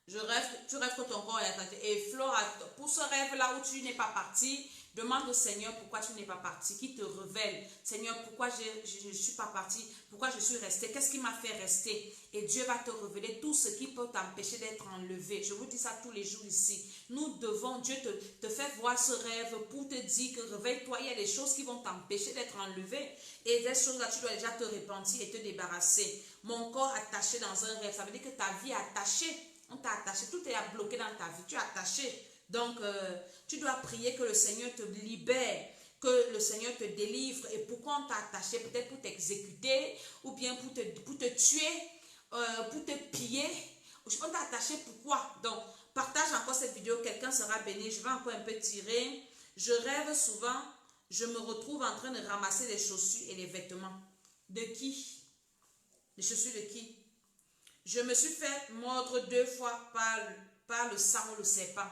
Tu rêves que ton corps est attaché. Et Flora, pour ce rêve-là où tu n'es pas parti, demande au Seigneur pourquoi tu n'es pas parti, qui te révèle. Seigneur, pourquoi je ne suis pas parti, pourquoi je suis resté, qu'est-ce qui m'a fait rester? Et Dieu va te révéler tout ce qui peut t'empêcher d'être enlevé. Je vous dis ça tous les jours ici. Nous devons, Dieu te fait voir ce rêve pour te dire que réveille-toi, il y a des choses qui vont t'empêcher d'être enlevé. Et des choses-là, tu dois déjà te repentir et te débarrasser. Mon corps attaché dans un rêve, ça veut dire que ta vie est attachée. On t'a attaché, tout est bloqué dans ta vie, tu es attaché. Donc, tu dois prier que le Seigneur te libère, que le Seigneur te délivre. Et pourquoi on t'a attaché? Peut-être pour t'exécuter, ou bien pour te tuer, pour te piller. On t'a attaché pourquoi? Donc, partage encore cette vidéo, quelqu'un sera béni. Je vais encore un peu tirer. Je rêve souvent, je me retrouve en train de ramasser les chaussures et les vêtements. De qui? Les chaussures de qui? Je me suis fait mordre 2 fois par le sang ou le serpent.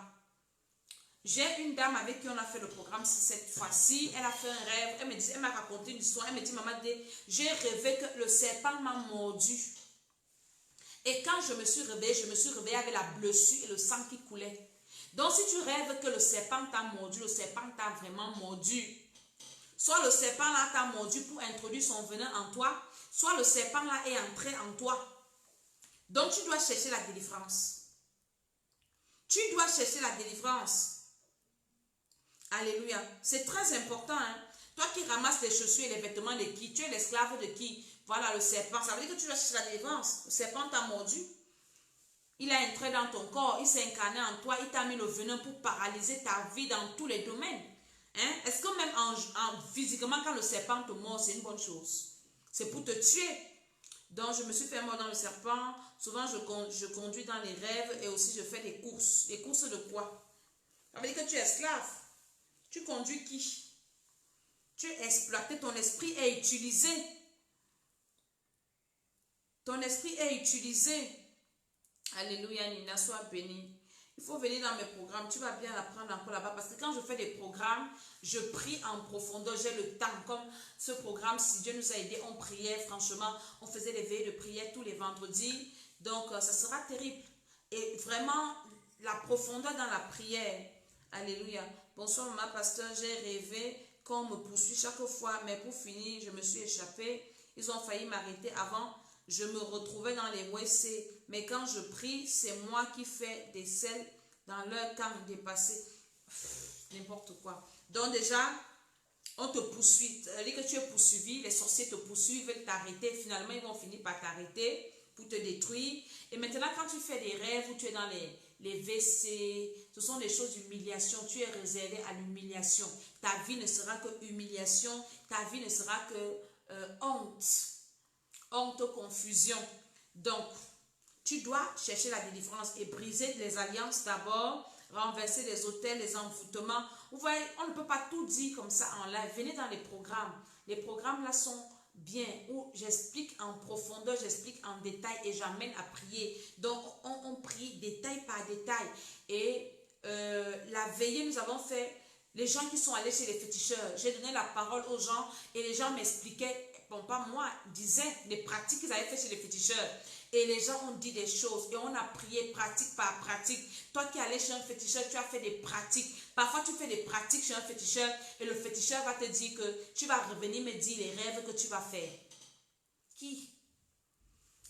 J'ai une dame avec qui on a fait le programme cette fois-ci. Elle a fait un rêve. Elle m'a raconté une histoire. Elle me dit, maman, j'ai rêvé que le serpent m'a mordu. Et quand je me suis réveillée avec la blessure et le sang qui coulait. Donc, si tu rêves que le serpent t'a mordu, le serpent t'a vraiment mordu. Soit le serpent là t'a mordu pour introduire son venin en toi, soit le serpent là est entré en toi. Donc, tu dois chercher la délivrance. Tu dois chercher la délivrance. Alléluia. C'est très important. Hein? Toi qui ramasses les chaussures et les vêtements de qui? Tu es l'esclave de qui? Voilà le serpent. Ça veut dire que tu dois chercher la délivrance. Le serpent t'a mordu. Il a entré dans ton corps. Il s'est incarné en toi. Il t'a mis le venin pour paralyser ta vie dans tous les domaines. Hein? Est-ce que même physiquement, quand le serpent te mord, c'est une bonne chose? C'est pour te tuer. Donc, je me suis fait mordre dans le serpent. Souvent, je conduis dans les rêves et aussi je fais des courses. Des courses de quoi? Ça veut dire que tu es esclave. Tu conduis qui? Tu es exploité. Ton esprit est utilisé. Ton esprit est utilisé. Alléluia, Nina, sois bénie. Il faut venir dans mes programmes. Tu vas bien apprendre encore là-bas. Parce que quand je fais des programmes, je prie en profondeur. J'ai le temps. Comme ce programme, si Dieu nous a aidés, on priait. Franchement, on faisait des veillées de prière tous les vendredis. Donc, ça sera terrible. Et vraiment, la profondeur dans la prière. Alléluia. Bonsoir, maman, pasteur. J'ai rêvé qu'on me poursuit chaque fois. Mais pour finir, je me suis échappée. Ils ont failli m'arrêter avant. Je me retrouvais dans les WC. Mais quand je prie, c'est moi qui fais des selles dans leur camp dépassé. N'importe quoi. Donc déjà, on te poursuit. C'est-à-dire que tu es poursuivi. Les sorciers te poursuivent, veulent t'arrêter. Finalement, ils vont finir par t'arrêter pour te détruire. Et maintenant, quand tu fais des rêves où tu es dans les WC, ce sont des choses d'humiliation. Tu es réservé à l'humiliation. Ta vie ne sera que humiliation. Ta vie ne sera que honte. Honte, confusion. Donc, tu dois chercher la délivrance et briser les alliances d'abord. renverser les hôtels, les envoûtements. Vous voyez, on ne peut pas tout dire comme ça en live. Venez dans les programmes. Les programmes là sont bien, où j'explique en profondeur, j'explique en détail et j'amène à prier. Donc, on prie détail par détail. Et la veillée, nous avons fait, les gens qui sont allés chez les féticheurs, j'ai donné la parole aux gens et les gens m'expliquaient, bon pas moi, disaient les pratiques qu'ils avaient fait chez les féticheurs. Et les gens ont dit des choses et on a prié pratique par pratique. Toi qui es allé chez un féticheur, tu as fait des pratiques. Parfois, tu fais des pratiques chez un féticheur et le féticheur va te dire que tu vas revenir me dire les rêves que tu vas faire. Qui?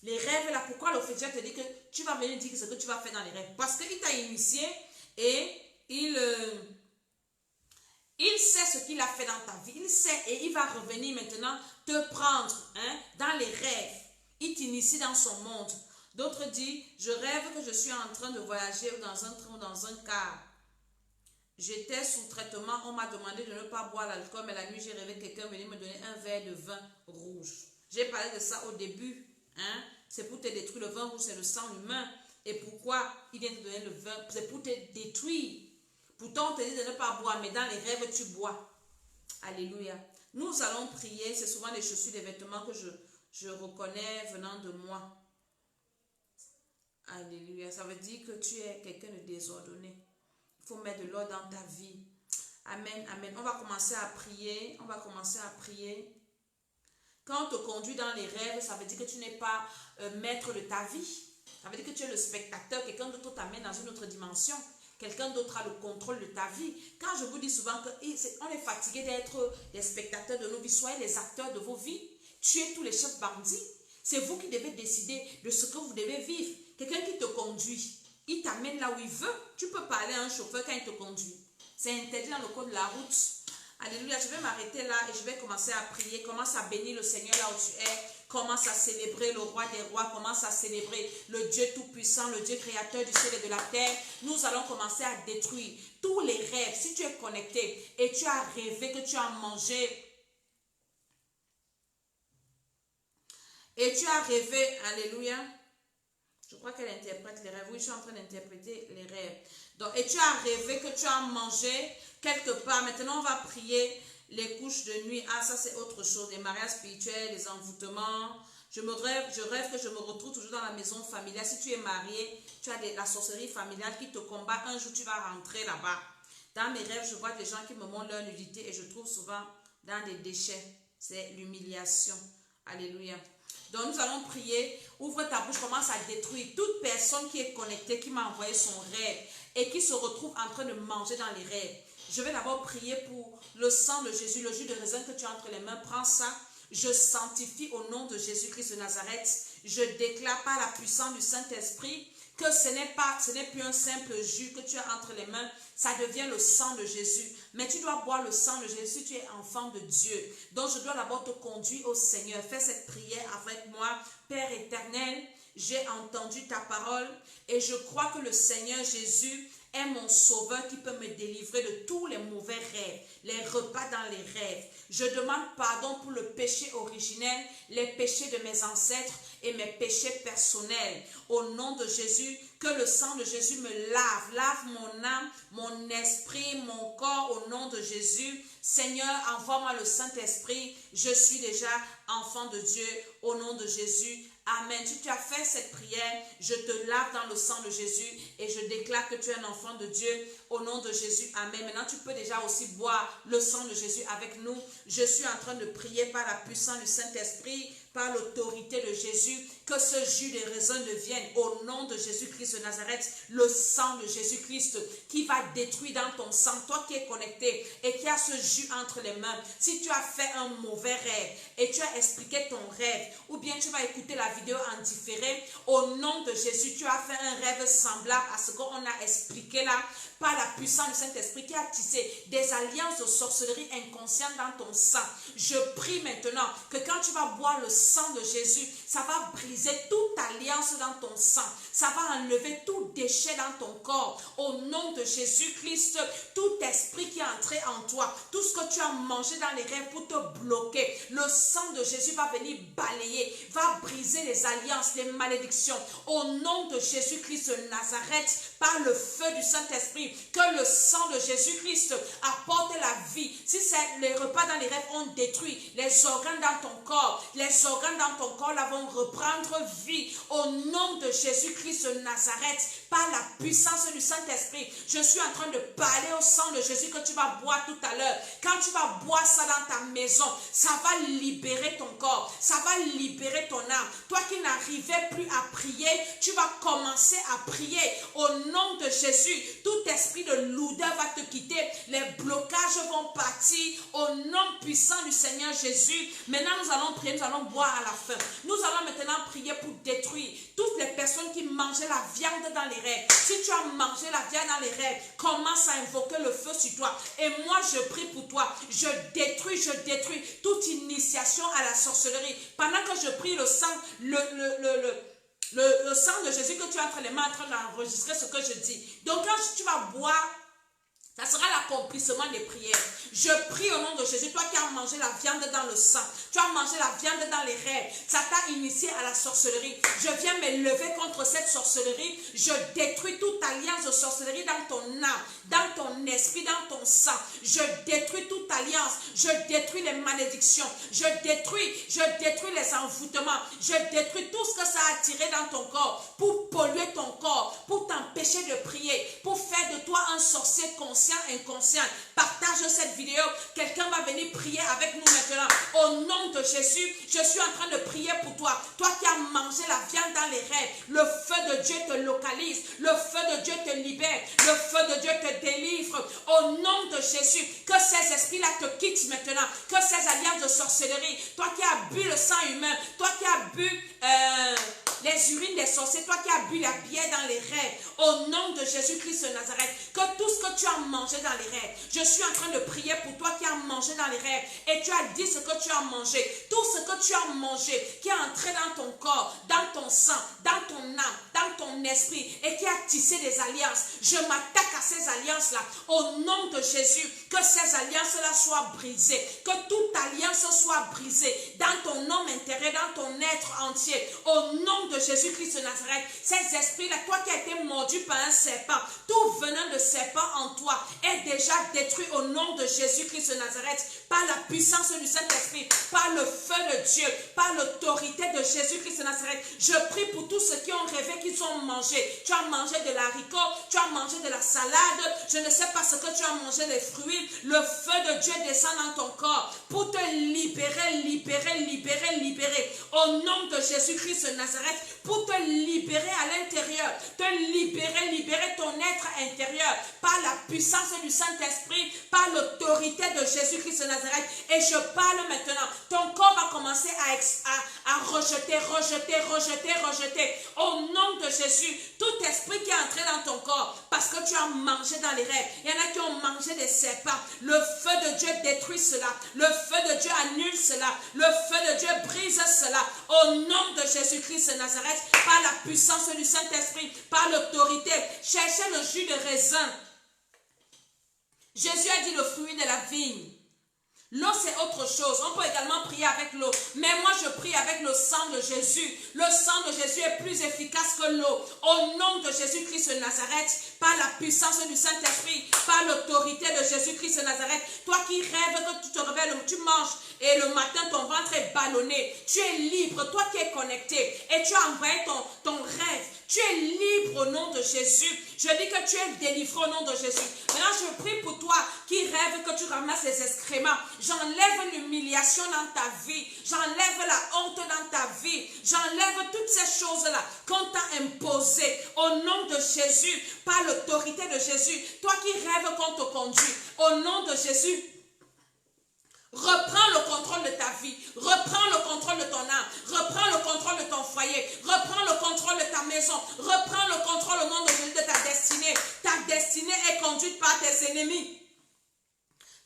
Les rêves là, pourquoi le féticheur te dit que tu vas venir dire ce que tu vas faire dans les rêves? Parce qu'il t'a initié et il sait ce qu'il a fait dans ta vie. Il sait et il va revenir maintenant te prendre dans les rêves. Il t'initie dans son monde. D'autres disent, je rêve que je suis en train de voyager dans un train ou dans un car. J'étais sous traitement, on m'a demandé de ne pas boire l'alcool, mais la nuit j'ai rêvé quelqu'un venir me donner un verre de vin rouge. J'ai parlé de ça au début. C'est pour te détruire. Le vin rouge, c'est le sang humain. Et pourquoi il vient te donner le vin? C'est pour te détruire. Pourtant, on te dit de ne pas boire, mais dans les rêves, tu bois. Alléluia. Nous allons prier. C'est souvent les chaussures, les vêtements que je reconnais venant de moi. Alléluia. Ça veut dire que tu es quelqu'un de désordonné. Il faut mettre de l'ordre dans ta vie. Amen, amen. On va commencer à prier. On va commencer à prier. Quand on te conduit dans les rêves, ça veut dire que tu n'es pas maître de ta vie. Ça veut dire que tu es le spectateur. Quelqu'un d'autre t'amène dans une autre dimension. Quelqu'un d'autre a le contrôle de ta vie. Quand je vous dis souvent qu'on est fatigué d'être les spectateurs de nos vies, soyez les acteurs de vos vies. Tuez tous les chefs bandits. C'est vous qui devez décider de ce que vous devez vivre. Quelqu'un qui te conduit, il t'amène là où il veut. Tu peux parler à un chauffeur quand il te conduit. C'est interdit dans le code de la route. Alléluia, je vais m'arrêter là et je vais commencer à prier. Commence à bénir le Seigneur là où tu es. Commence à célébrer le roi des rois. Commence à célébrer le Dieu tout-puissant, le Dieu créateur du ciel et de la terre. Nous allons commencer à détruire tous les rêves. Si tu es connecté et tu as rêvé que tu as mangé, et tu as rêvé, alléluia, je crois qu'elle interprète les rêves. Oui, je suis en train d'interpréter les rêves. Donc, et tu as rêvé que tu as mangé quelque part. Maintenant, on va prier les couches de nuit. Ah, ça c'est autre chose. Les mariages spirituels, les envoûtements. Je rêve que je me retrouve toujours dans la maison familiale. Si tu es marié, tu as la sorcellerie familiale qui te combat. Un jour, tu vas rentrer là-bas. Dans mes rêves, je vois des gens qui me montrent leur nudité et je trouve souvent dans des déchets. C'est l'humiliation. Alléluia. Donc nous allons prier, ouvre ta bouche, commence à détruire toute personne qui est connectée, qui m'a envoyé son rêve et qui se retrouve en train de manger dans les rêves. Je vais d'abord prier pour le sang de Jésus, le jus de raisin que tu as entre les mains, prends ça. Je sanctifie au nom de Jésus-Christ de Nazareth. Je déclare par la puissance du Saint-Esprit que ce n'est plus un simple jus que tu as entre les mains, ça devient le sang de Jésus. Mais tu dois boire le sang de Jésus si tu es enfant de Dieu. Donc je dois d'abord te conduire au Seigneur. Fais cette prière avec moi. Père éternel, j'ai entendu ta parole et je crois que le Seigneur Jésus est mon sauveur qui peut me délivrer de tous les mauvais rêves, les repas dans les rêves. Je demande pardon pour le péché originel, les péchés de mes ancêtres et mes péchés personnels. Au nom de Jésus, que le sang de Jésus me lave mon âme, mon esprit, mon corps au nom de Jésus. Seigneur, envoie-moi le Saint-Esprit. Je suis déjà enfant de Dieu au nom de Jésus. Amen. Si tu as fait cette prière, je te lave dans le sang de Jésus et je déclare que tu es un enfant de Dieu au nom de Jésus. Amen. Maintenant, tu peux déjà aussi boire le sang de Jésus avec nous. Je suis en train de prier par la puissance du Saint-Esprit, par l'autorité de Jésus, que ce jus de raisin devienne au nom de Jésus-Christ de Nazareth, le sang de Jésus-Christ qui va détruire dans ton sang, toi qui es connecté et qui as ce jus entre les mains. Si tu as fait un mauvais rêve et tu as expliqué ton rêve, ou bien tu vas écouter la vidéo en différé, au nom de Jésus, tu as fait un rêve semblable à ce qu'on a expliqué là, par la puissance du Saint-Esprit qui a tissé des alliances de sorcellerie inconsciente dans ton sang. Je prie maintenant que quand tu vas boire le sang de Jésus, ça va briser toute alliance dans ton sang. Ça va enlever tout déchet dans ton corps. Au nom de Jésus-Christ, tout esprit qui est entré en toi, tout ce que tu as mangé dans les rêves pour te bloquer, le sang de Jésus va venir balayer, va briser les alliances, les malédictions. Au nom de Jésus-Christ de Nazareth, par le feu du Saint-Esprit, que le sang de Jésus-Christ apporte la vie. Si les repas dans les rêves ont détruit les organes dans ton corps, les organes dans ton corps là vont reprendre vie. Au nom de Jésus-Christ de Nazareth, par la puissance du Saint-Esprit, je suis en train de parler au sang de Jésus que tu vas boire tout à l'heure. Quand tu vas boire ça dans ta maison, ça va libérer ton corps, ça va libérer ton âme. Toi qui n'arrivais plus à prier, tu vas commencer à prier. Au nom de Jésus, tout esprit de lourdeur va te quitter, les blocages vont partir. Au nom puissant du Seigneur Jésus, maintenant nous allons prier, nous allons boire à la fin. Nous allons maintenant prier pour détruire toutes les personnes qui mangeaient la viande dans les rêves. Si tu as mangé la viande dans les rêves, commence à invoquer le feu sur toi. Et moi je prie pour toi, je détruis toute initiation à la sorcellerie. Pendant que je prie, le sang, le sang de Jésus que tu as entre les mains en train d'enregistrer ce que je dis. Donc quand tu vas boire, ça sera l'accomplissement des prières. Je prie au nom de Jésus, toi qui as mangé la viande dans le sang, tu as mangé la viande dans les rêves, ça t'a initié à la sorcellerie. Je viens me lever contre cette sorcellerie. Je détruis toute alliance de sorcellerie dans ton âme, dans ton esprit, dans ton sang. Je détruis toute alliance. Je détruis les malédictions. Je détruis les envoûtements. Je détruis tout ce que ça a attiré dans ton corps pour polluer ton corps, pour t'empêcher de prier, pour faire de toi un sorcier conscient, inconscient. Partage cette vidéo. Quelqu'un va venir prier avec nous maintenant. Au nom de Jésus, je suis en train de prier pour toi. Toi qui as mangé la viande dans les rêves, le feu de Dieu te localise. Le feu de Dieu te libère. Le feu de Dieu te délivre. Au nom de Jésus, que ces esprits-là te quittent maintenant. Que ces alliances de sorcellerie, toi qui as bu le sang humain, toi qui as bu les urines des sorciers, toi qui as bu la bière dans les rêves, au nom de Jésus-Christ de Nazareth, que tout ce que tu as mangé dans les rêves, je suis en train de prier pour toi qui as mangé dans les rêves et tu as dit ce que tu as mangé, tout ce que tu as mangé qui est entré dans ton corps, dans ton sang, dans ton âme, dans ton esprit et qui a tissé des alliances, je m'attaque à ces alliances-là au nom de Jésus, que ces alliances-là soient brisées, que toute alliance soit brisée dans ton homme intérieur, dans ton être entier, au nom de Jésus-Christ de Nazareth. Ces esprits-là, toi qui as été mordu par un serpent, tout venant de serpent en toi est déjà détruit au nom de Jésus-Christ de Nazareth, par la puissance du Saint-Esprit, par le feu de Dieu, par l'autorité de Jésus-Christ de Nazareth. Je prie pour tous ceux qui ont rêvé qu'ils ont mangé. Tu as mangé de l'haricot, tu as mangé de la salade, je ne sais pas ce que tu as mangé, les fruits. Le feu de Dieu descend dans ton corps pour te libérer, libérer. Au nom de Jésus-Christ de Nazareth, pour te libérer à l'intérieur, te libérer ton être intérieur par la puissance du Saint-Esprit, par l'autorité de Jésus-Christ de Nazareth. Et je parle maintenant, ton corps va commencer à rejeter. Au nom de Jésus, tout esprit qui est entré dans ton corps parce que tu as mangé dans les rêves, il y en a qui ont mangé des serpents, le feu de Dieu détruit cela, le feu de Dieu annule cela, le feu de Dieu brise cela, au nom de Jésus-Christ de Nazareth, par la puissance du Saint-Esprit, par l'autorité. Cherchez le jus de raisin. Jésus a dit le fruit de la vigne. L'eau, c'est autre chose. On peut également prier avec l'eau. Mais moi, je prie avec le sang de Jésus. Le sang de Jésus est plus efficace que l'eau. Au nom de Jésus-Christ de Nazareth, par la puissance du Saint-Esprit, par l'autorité de Jésus-Christ de Nazareth, toi qui rêves que tu te réveilles, tu manges et le matin, ton ventre est ballonné. Tu es libre, toi qui es connecté et tu as envoyé ton rêve. Tu es libre au nom de Jésus. Je dis que tu es délivré au nom de Jésus. Maintenant, je prie pour toi qui rêve que tu ramasses les excréments. J'enlève l'humiliation dans ta vie. J'enlève la honte dans ta vie. J'enlève toutes ces choses-là qu'on t'a imposées au nom de Jésus, par l'autorité de Jésus. Toi qui rêves qu'on te conduit, au nom de Jésus, reprends le contrôle de ta vie, reprends le contrôle de ton âme, reprends le contrôle de ton foyer, reprends le contrôle de ta maison, reprends le contrôle au nom de Jésus de ta destinée. Ta destinée est conduite par tes ennemis.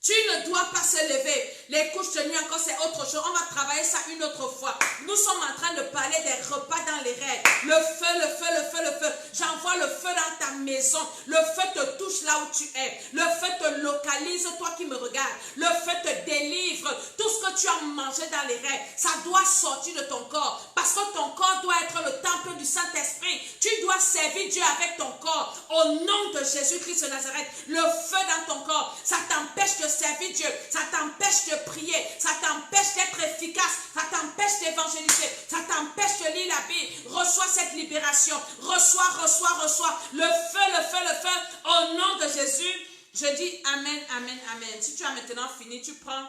Tu ne dois pas se lever. Les couches de nuit encore, c'est autre chose. On va travailler ça une autre fois. Nous sommes en train de parler des repas dans les rêves. Le feu, le feu, le feu, le feu. J'envoie le feu dans ta maison. Le feu te touche là où tu es. Le feu te localise, toi qui me regardes. Le feu te délivre. Tout ce que tu as mangé dans les rêves, ça doit sortir de ton corps. Parce que ton corps doit être le temple du Saint-Esprit. Tu dois servir Dieu avec ton corps. Au nom de Jésus-Christ de Nazareth, le feu dans ton corps, ça t'empêche de servir Dieu, ça t'empêche de prier, ça t'empêche d'être efficace, ça t'empêche d'évangéliser, ça t'empêche de lire la Bible. Reçois cette libération, reçois, reçois, reçois le feu, le feu, le feu, au nom de Jésus. Je dis amen, amen, amen. Si tu as maintenant fini, tu prends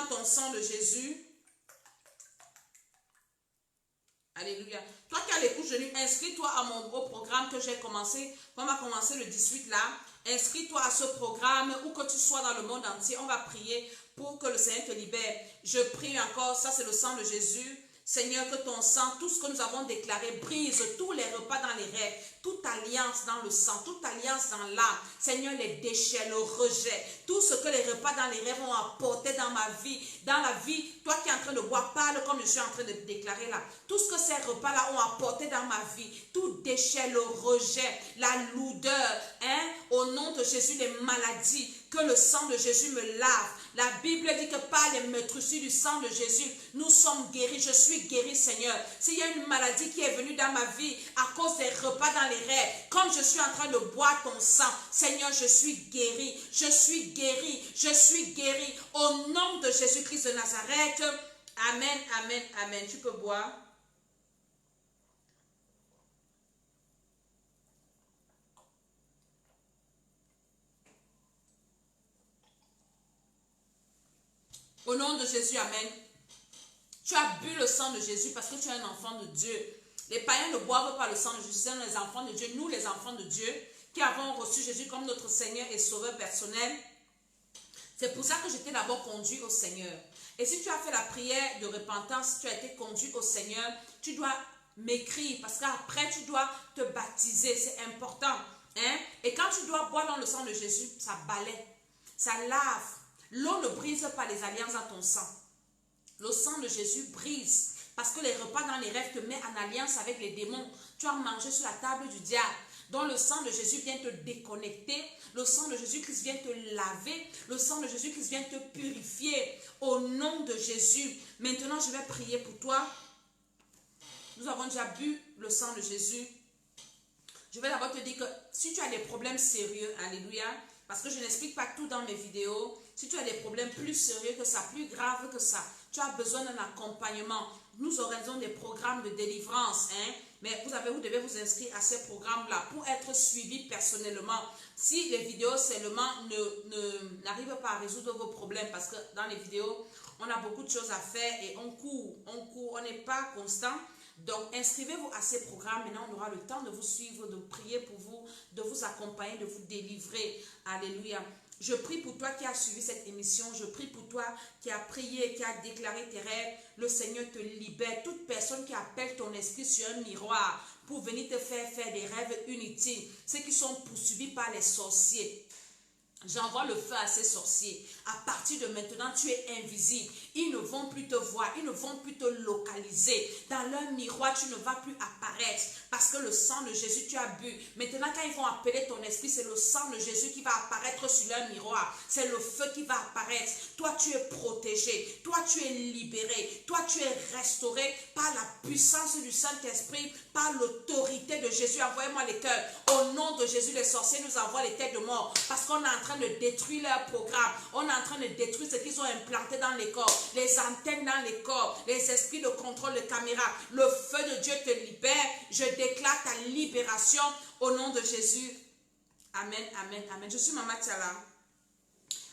ton sang de Jésus. Alléluia. Toi qui as les couches de nuit, inscris-toi à mon beau programme que j'ai commencé. On va commencer le 18 là. Inscris-toi à ce programme, où que tu sois dans le monde entier. On va prier pour que le Seigneur te libère. Je prie encore, ça c'est le sang de Jésus. Seigneur, que ton sang, tout ce que nous avons déclaré, brise tous les repas dans les rêves, toute alliance dans le sang, toute alliance dans l'âme. Seigneur, les déchets, le rejet, tout ce que les repas dans les rêves ont apporté dans ma vie, dans la vie, toi qui es en train de boire, parle comme je suis en train de déclarer là. Tout ce que ces repas-là ont apporté dans ma vie, tout déchet, le rejet, la lourdeur, au nom de Jésus, les maladies, que le sang de Jésus me lave. La Bible dit que par les meurtrissures du sang de Jésus, nous sommes guéris. Je suis guéri, Seigneur. S'il y a une maladie qui est venue dans ma vie à cause des repas dans les rêves, comme je suis en train de boire ton sang, Seigneur, je suis guéri. Je suis guéri. Je suis guéri. Au nom de Jésus-Christ de Nazareth. Amen, amen, amen. Tu peux boire. Au nom de Jésus, amen. Tu as bu le sang de Jésus parce que tu es un enfant de Dieu. Les païens ne boivent pas le sang de Jésus, c'est les enfants de Dieu. Nous, les enfants de Dieu, qui avons reçu Jésus comme notre Seigneur et Sauveur personnel, c'est pour ça que j'étais d'abord conduit au Seigneur. Et si tu as fait la prière de repentance, tu as été conduit au Seigneur, tu dois m'écrire parce qu'après, tu dois te baptiser. C'est important. Et quand tu dois boire dans le sang de Jésus, ça balaie, ça lave. L'eau ne brise pas les alliances dans ton sang. Le sang de Jésus brise. Parce que les repas dans les rêves te mettent en alliance avec les démons. Tu as mangé sur la table du diable. Donc le sang de Jésus vient te déconnecter. Le sang de Jésus-Christ vient te laver. Le sang de Jésus-Christ vient te purifier. Au nom de Jésus. Maintenant, je vais prier pour toi. Nous avons déjà bu le sang de Jésus. Je vais d'abord te dire que si tu as des problèmes sérieux, alléluia, parce que je n'explique pas tout dans mes vidéos. Si tu as des problèmes plus sérieux que ça, plus graves que ça, tu as besoin d'un accompagnement. Nous organisons des programmes de délivrance, mais vous devez vous inscrire à ces programmes-là pour être suivi personnellement. Si les vidéos seulement n'arrivent pas à résoudre vos problèmes, parce que dans les vidéos, on a beaucoup de choses à faire et on court, on n'est pas constant. Donc, inscrivez-vous à ces programmes. Maintenant, on aura le temps de vous suivre, de prier pour vous, de vous accompagner, de vous délivrer. Alléluia. Je prie pour toi qui as suivi cette émission. Je prie pour toi qui as prié, qui as déclaré tes rêves. Le Seigneur te libère. Toute personne qui appelle ton esprit sur un miroir pour venir te faire des rêves inutiles. Ceux qui sont poursuivis par les sorciers. J'envoie le feu à ces sorciers. À partir de maintenant, tu es invisible. Ils ne vont plus te voir. Ils ne vont plus te localiser. Dans leur miroir, tu ne vas plus apparaître. Parce que le sang de Jésus, tu as bu. Maintenant, quand ils vont appeler ton esprit, c'est le sang de Jésus qui va apparaître sur leur miroir. C'est le feu qui va apparaître. Toi, tu es protégé. Toi, tu es libéré. Toi, tu es restauré par la puissance du Saint-Esprit, par l'autorité de Jésus. Envoyez-moi les cœurs. Au nom de Jésus, les sorciers nous envoient les têtes de mort. Parce qu'on est en train de détruire leur programme. On est en train de détruire ce qu'ils ont implanté dans les corps. Les antennes dans les corps. Les esprits de contrôle de caméra. Le feu de Dieu te libère. Je déclare ta libération au nom de Jésus. Amen, amen, amen. Je suis Mama Tiala.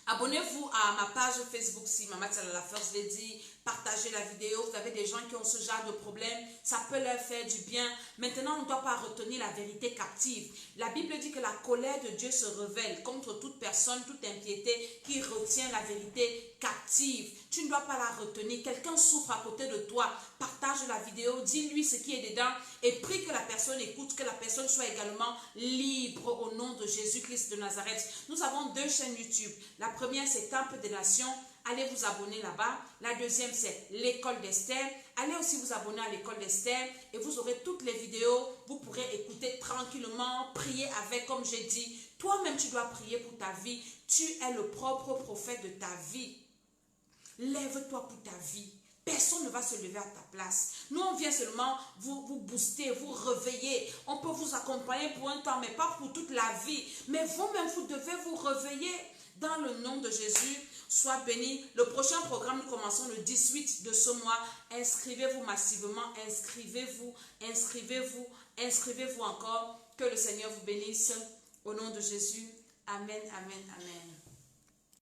Abonnez-vous à ma page Facebook si Mama Tiala la First Lady. partagez la vidéo. Vous avez des gens qui ont ce genre de problème, ça peut leur faire du bien. Maintenant, on ne doit pas retenir la vérité captive. La Bible dit que la colère de Dieu se révèle contre toute personne, toute impiété qui retient la vérité captive. Tu ne dois pas la retenir. Quelqu'un souffre à côté de toi, partage la vidéo, dis-lui ce qui est dedans et prie que la personne écoute, que la personne soit également libre au nom de Jésus-Christ de Nazareth. Nous avons 2 chaînes YouTube. La première, c'est Temple des Nations. Allez vous abonner là-bas. La deuxième, c'est l'École d'Esther. Allez aussi vous abonner à l'École d'Esther et vous aurez toutes les vidéos. Vous pourrez écouter tranquillement, prier avec, comme j'ai dit. Toi-même, tu dois prier pour ta vie. Tu es le propre prophète de ta vie. Lève-toi pour ta vie. Personne ne va se lever à ta place. Nous, on vient seulement vous booster, vous réveiller. On peut vous accompagner pour un temps, mais pas pour toute la vie. Mais vous-même, vous devez vous réveiller. Dans le nom de Jésus, sois béni. Le prochain programme, nous commençons le 18 de ce mois. Inscrivez-vous massivement. Inscrivez-vous, inscrivez-vous, inscrivez-vous encore. Que le Seigneur vous bénisse. Au nom de Jésus. Amen, amen, amen.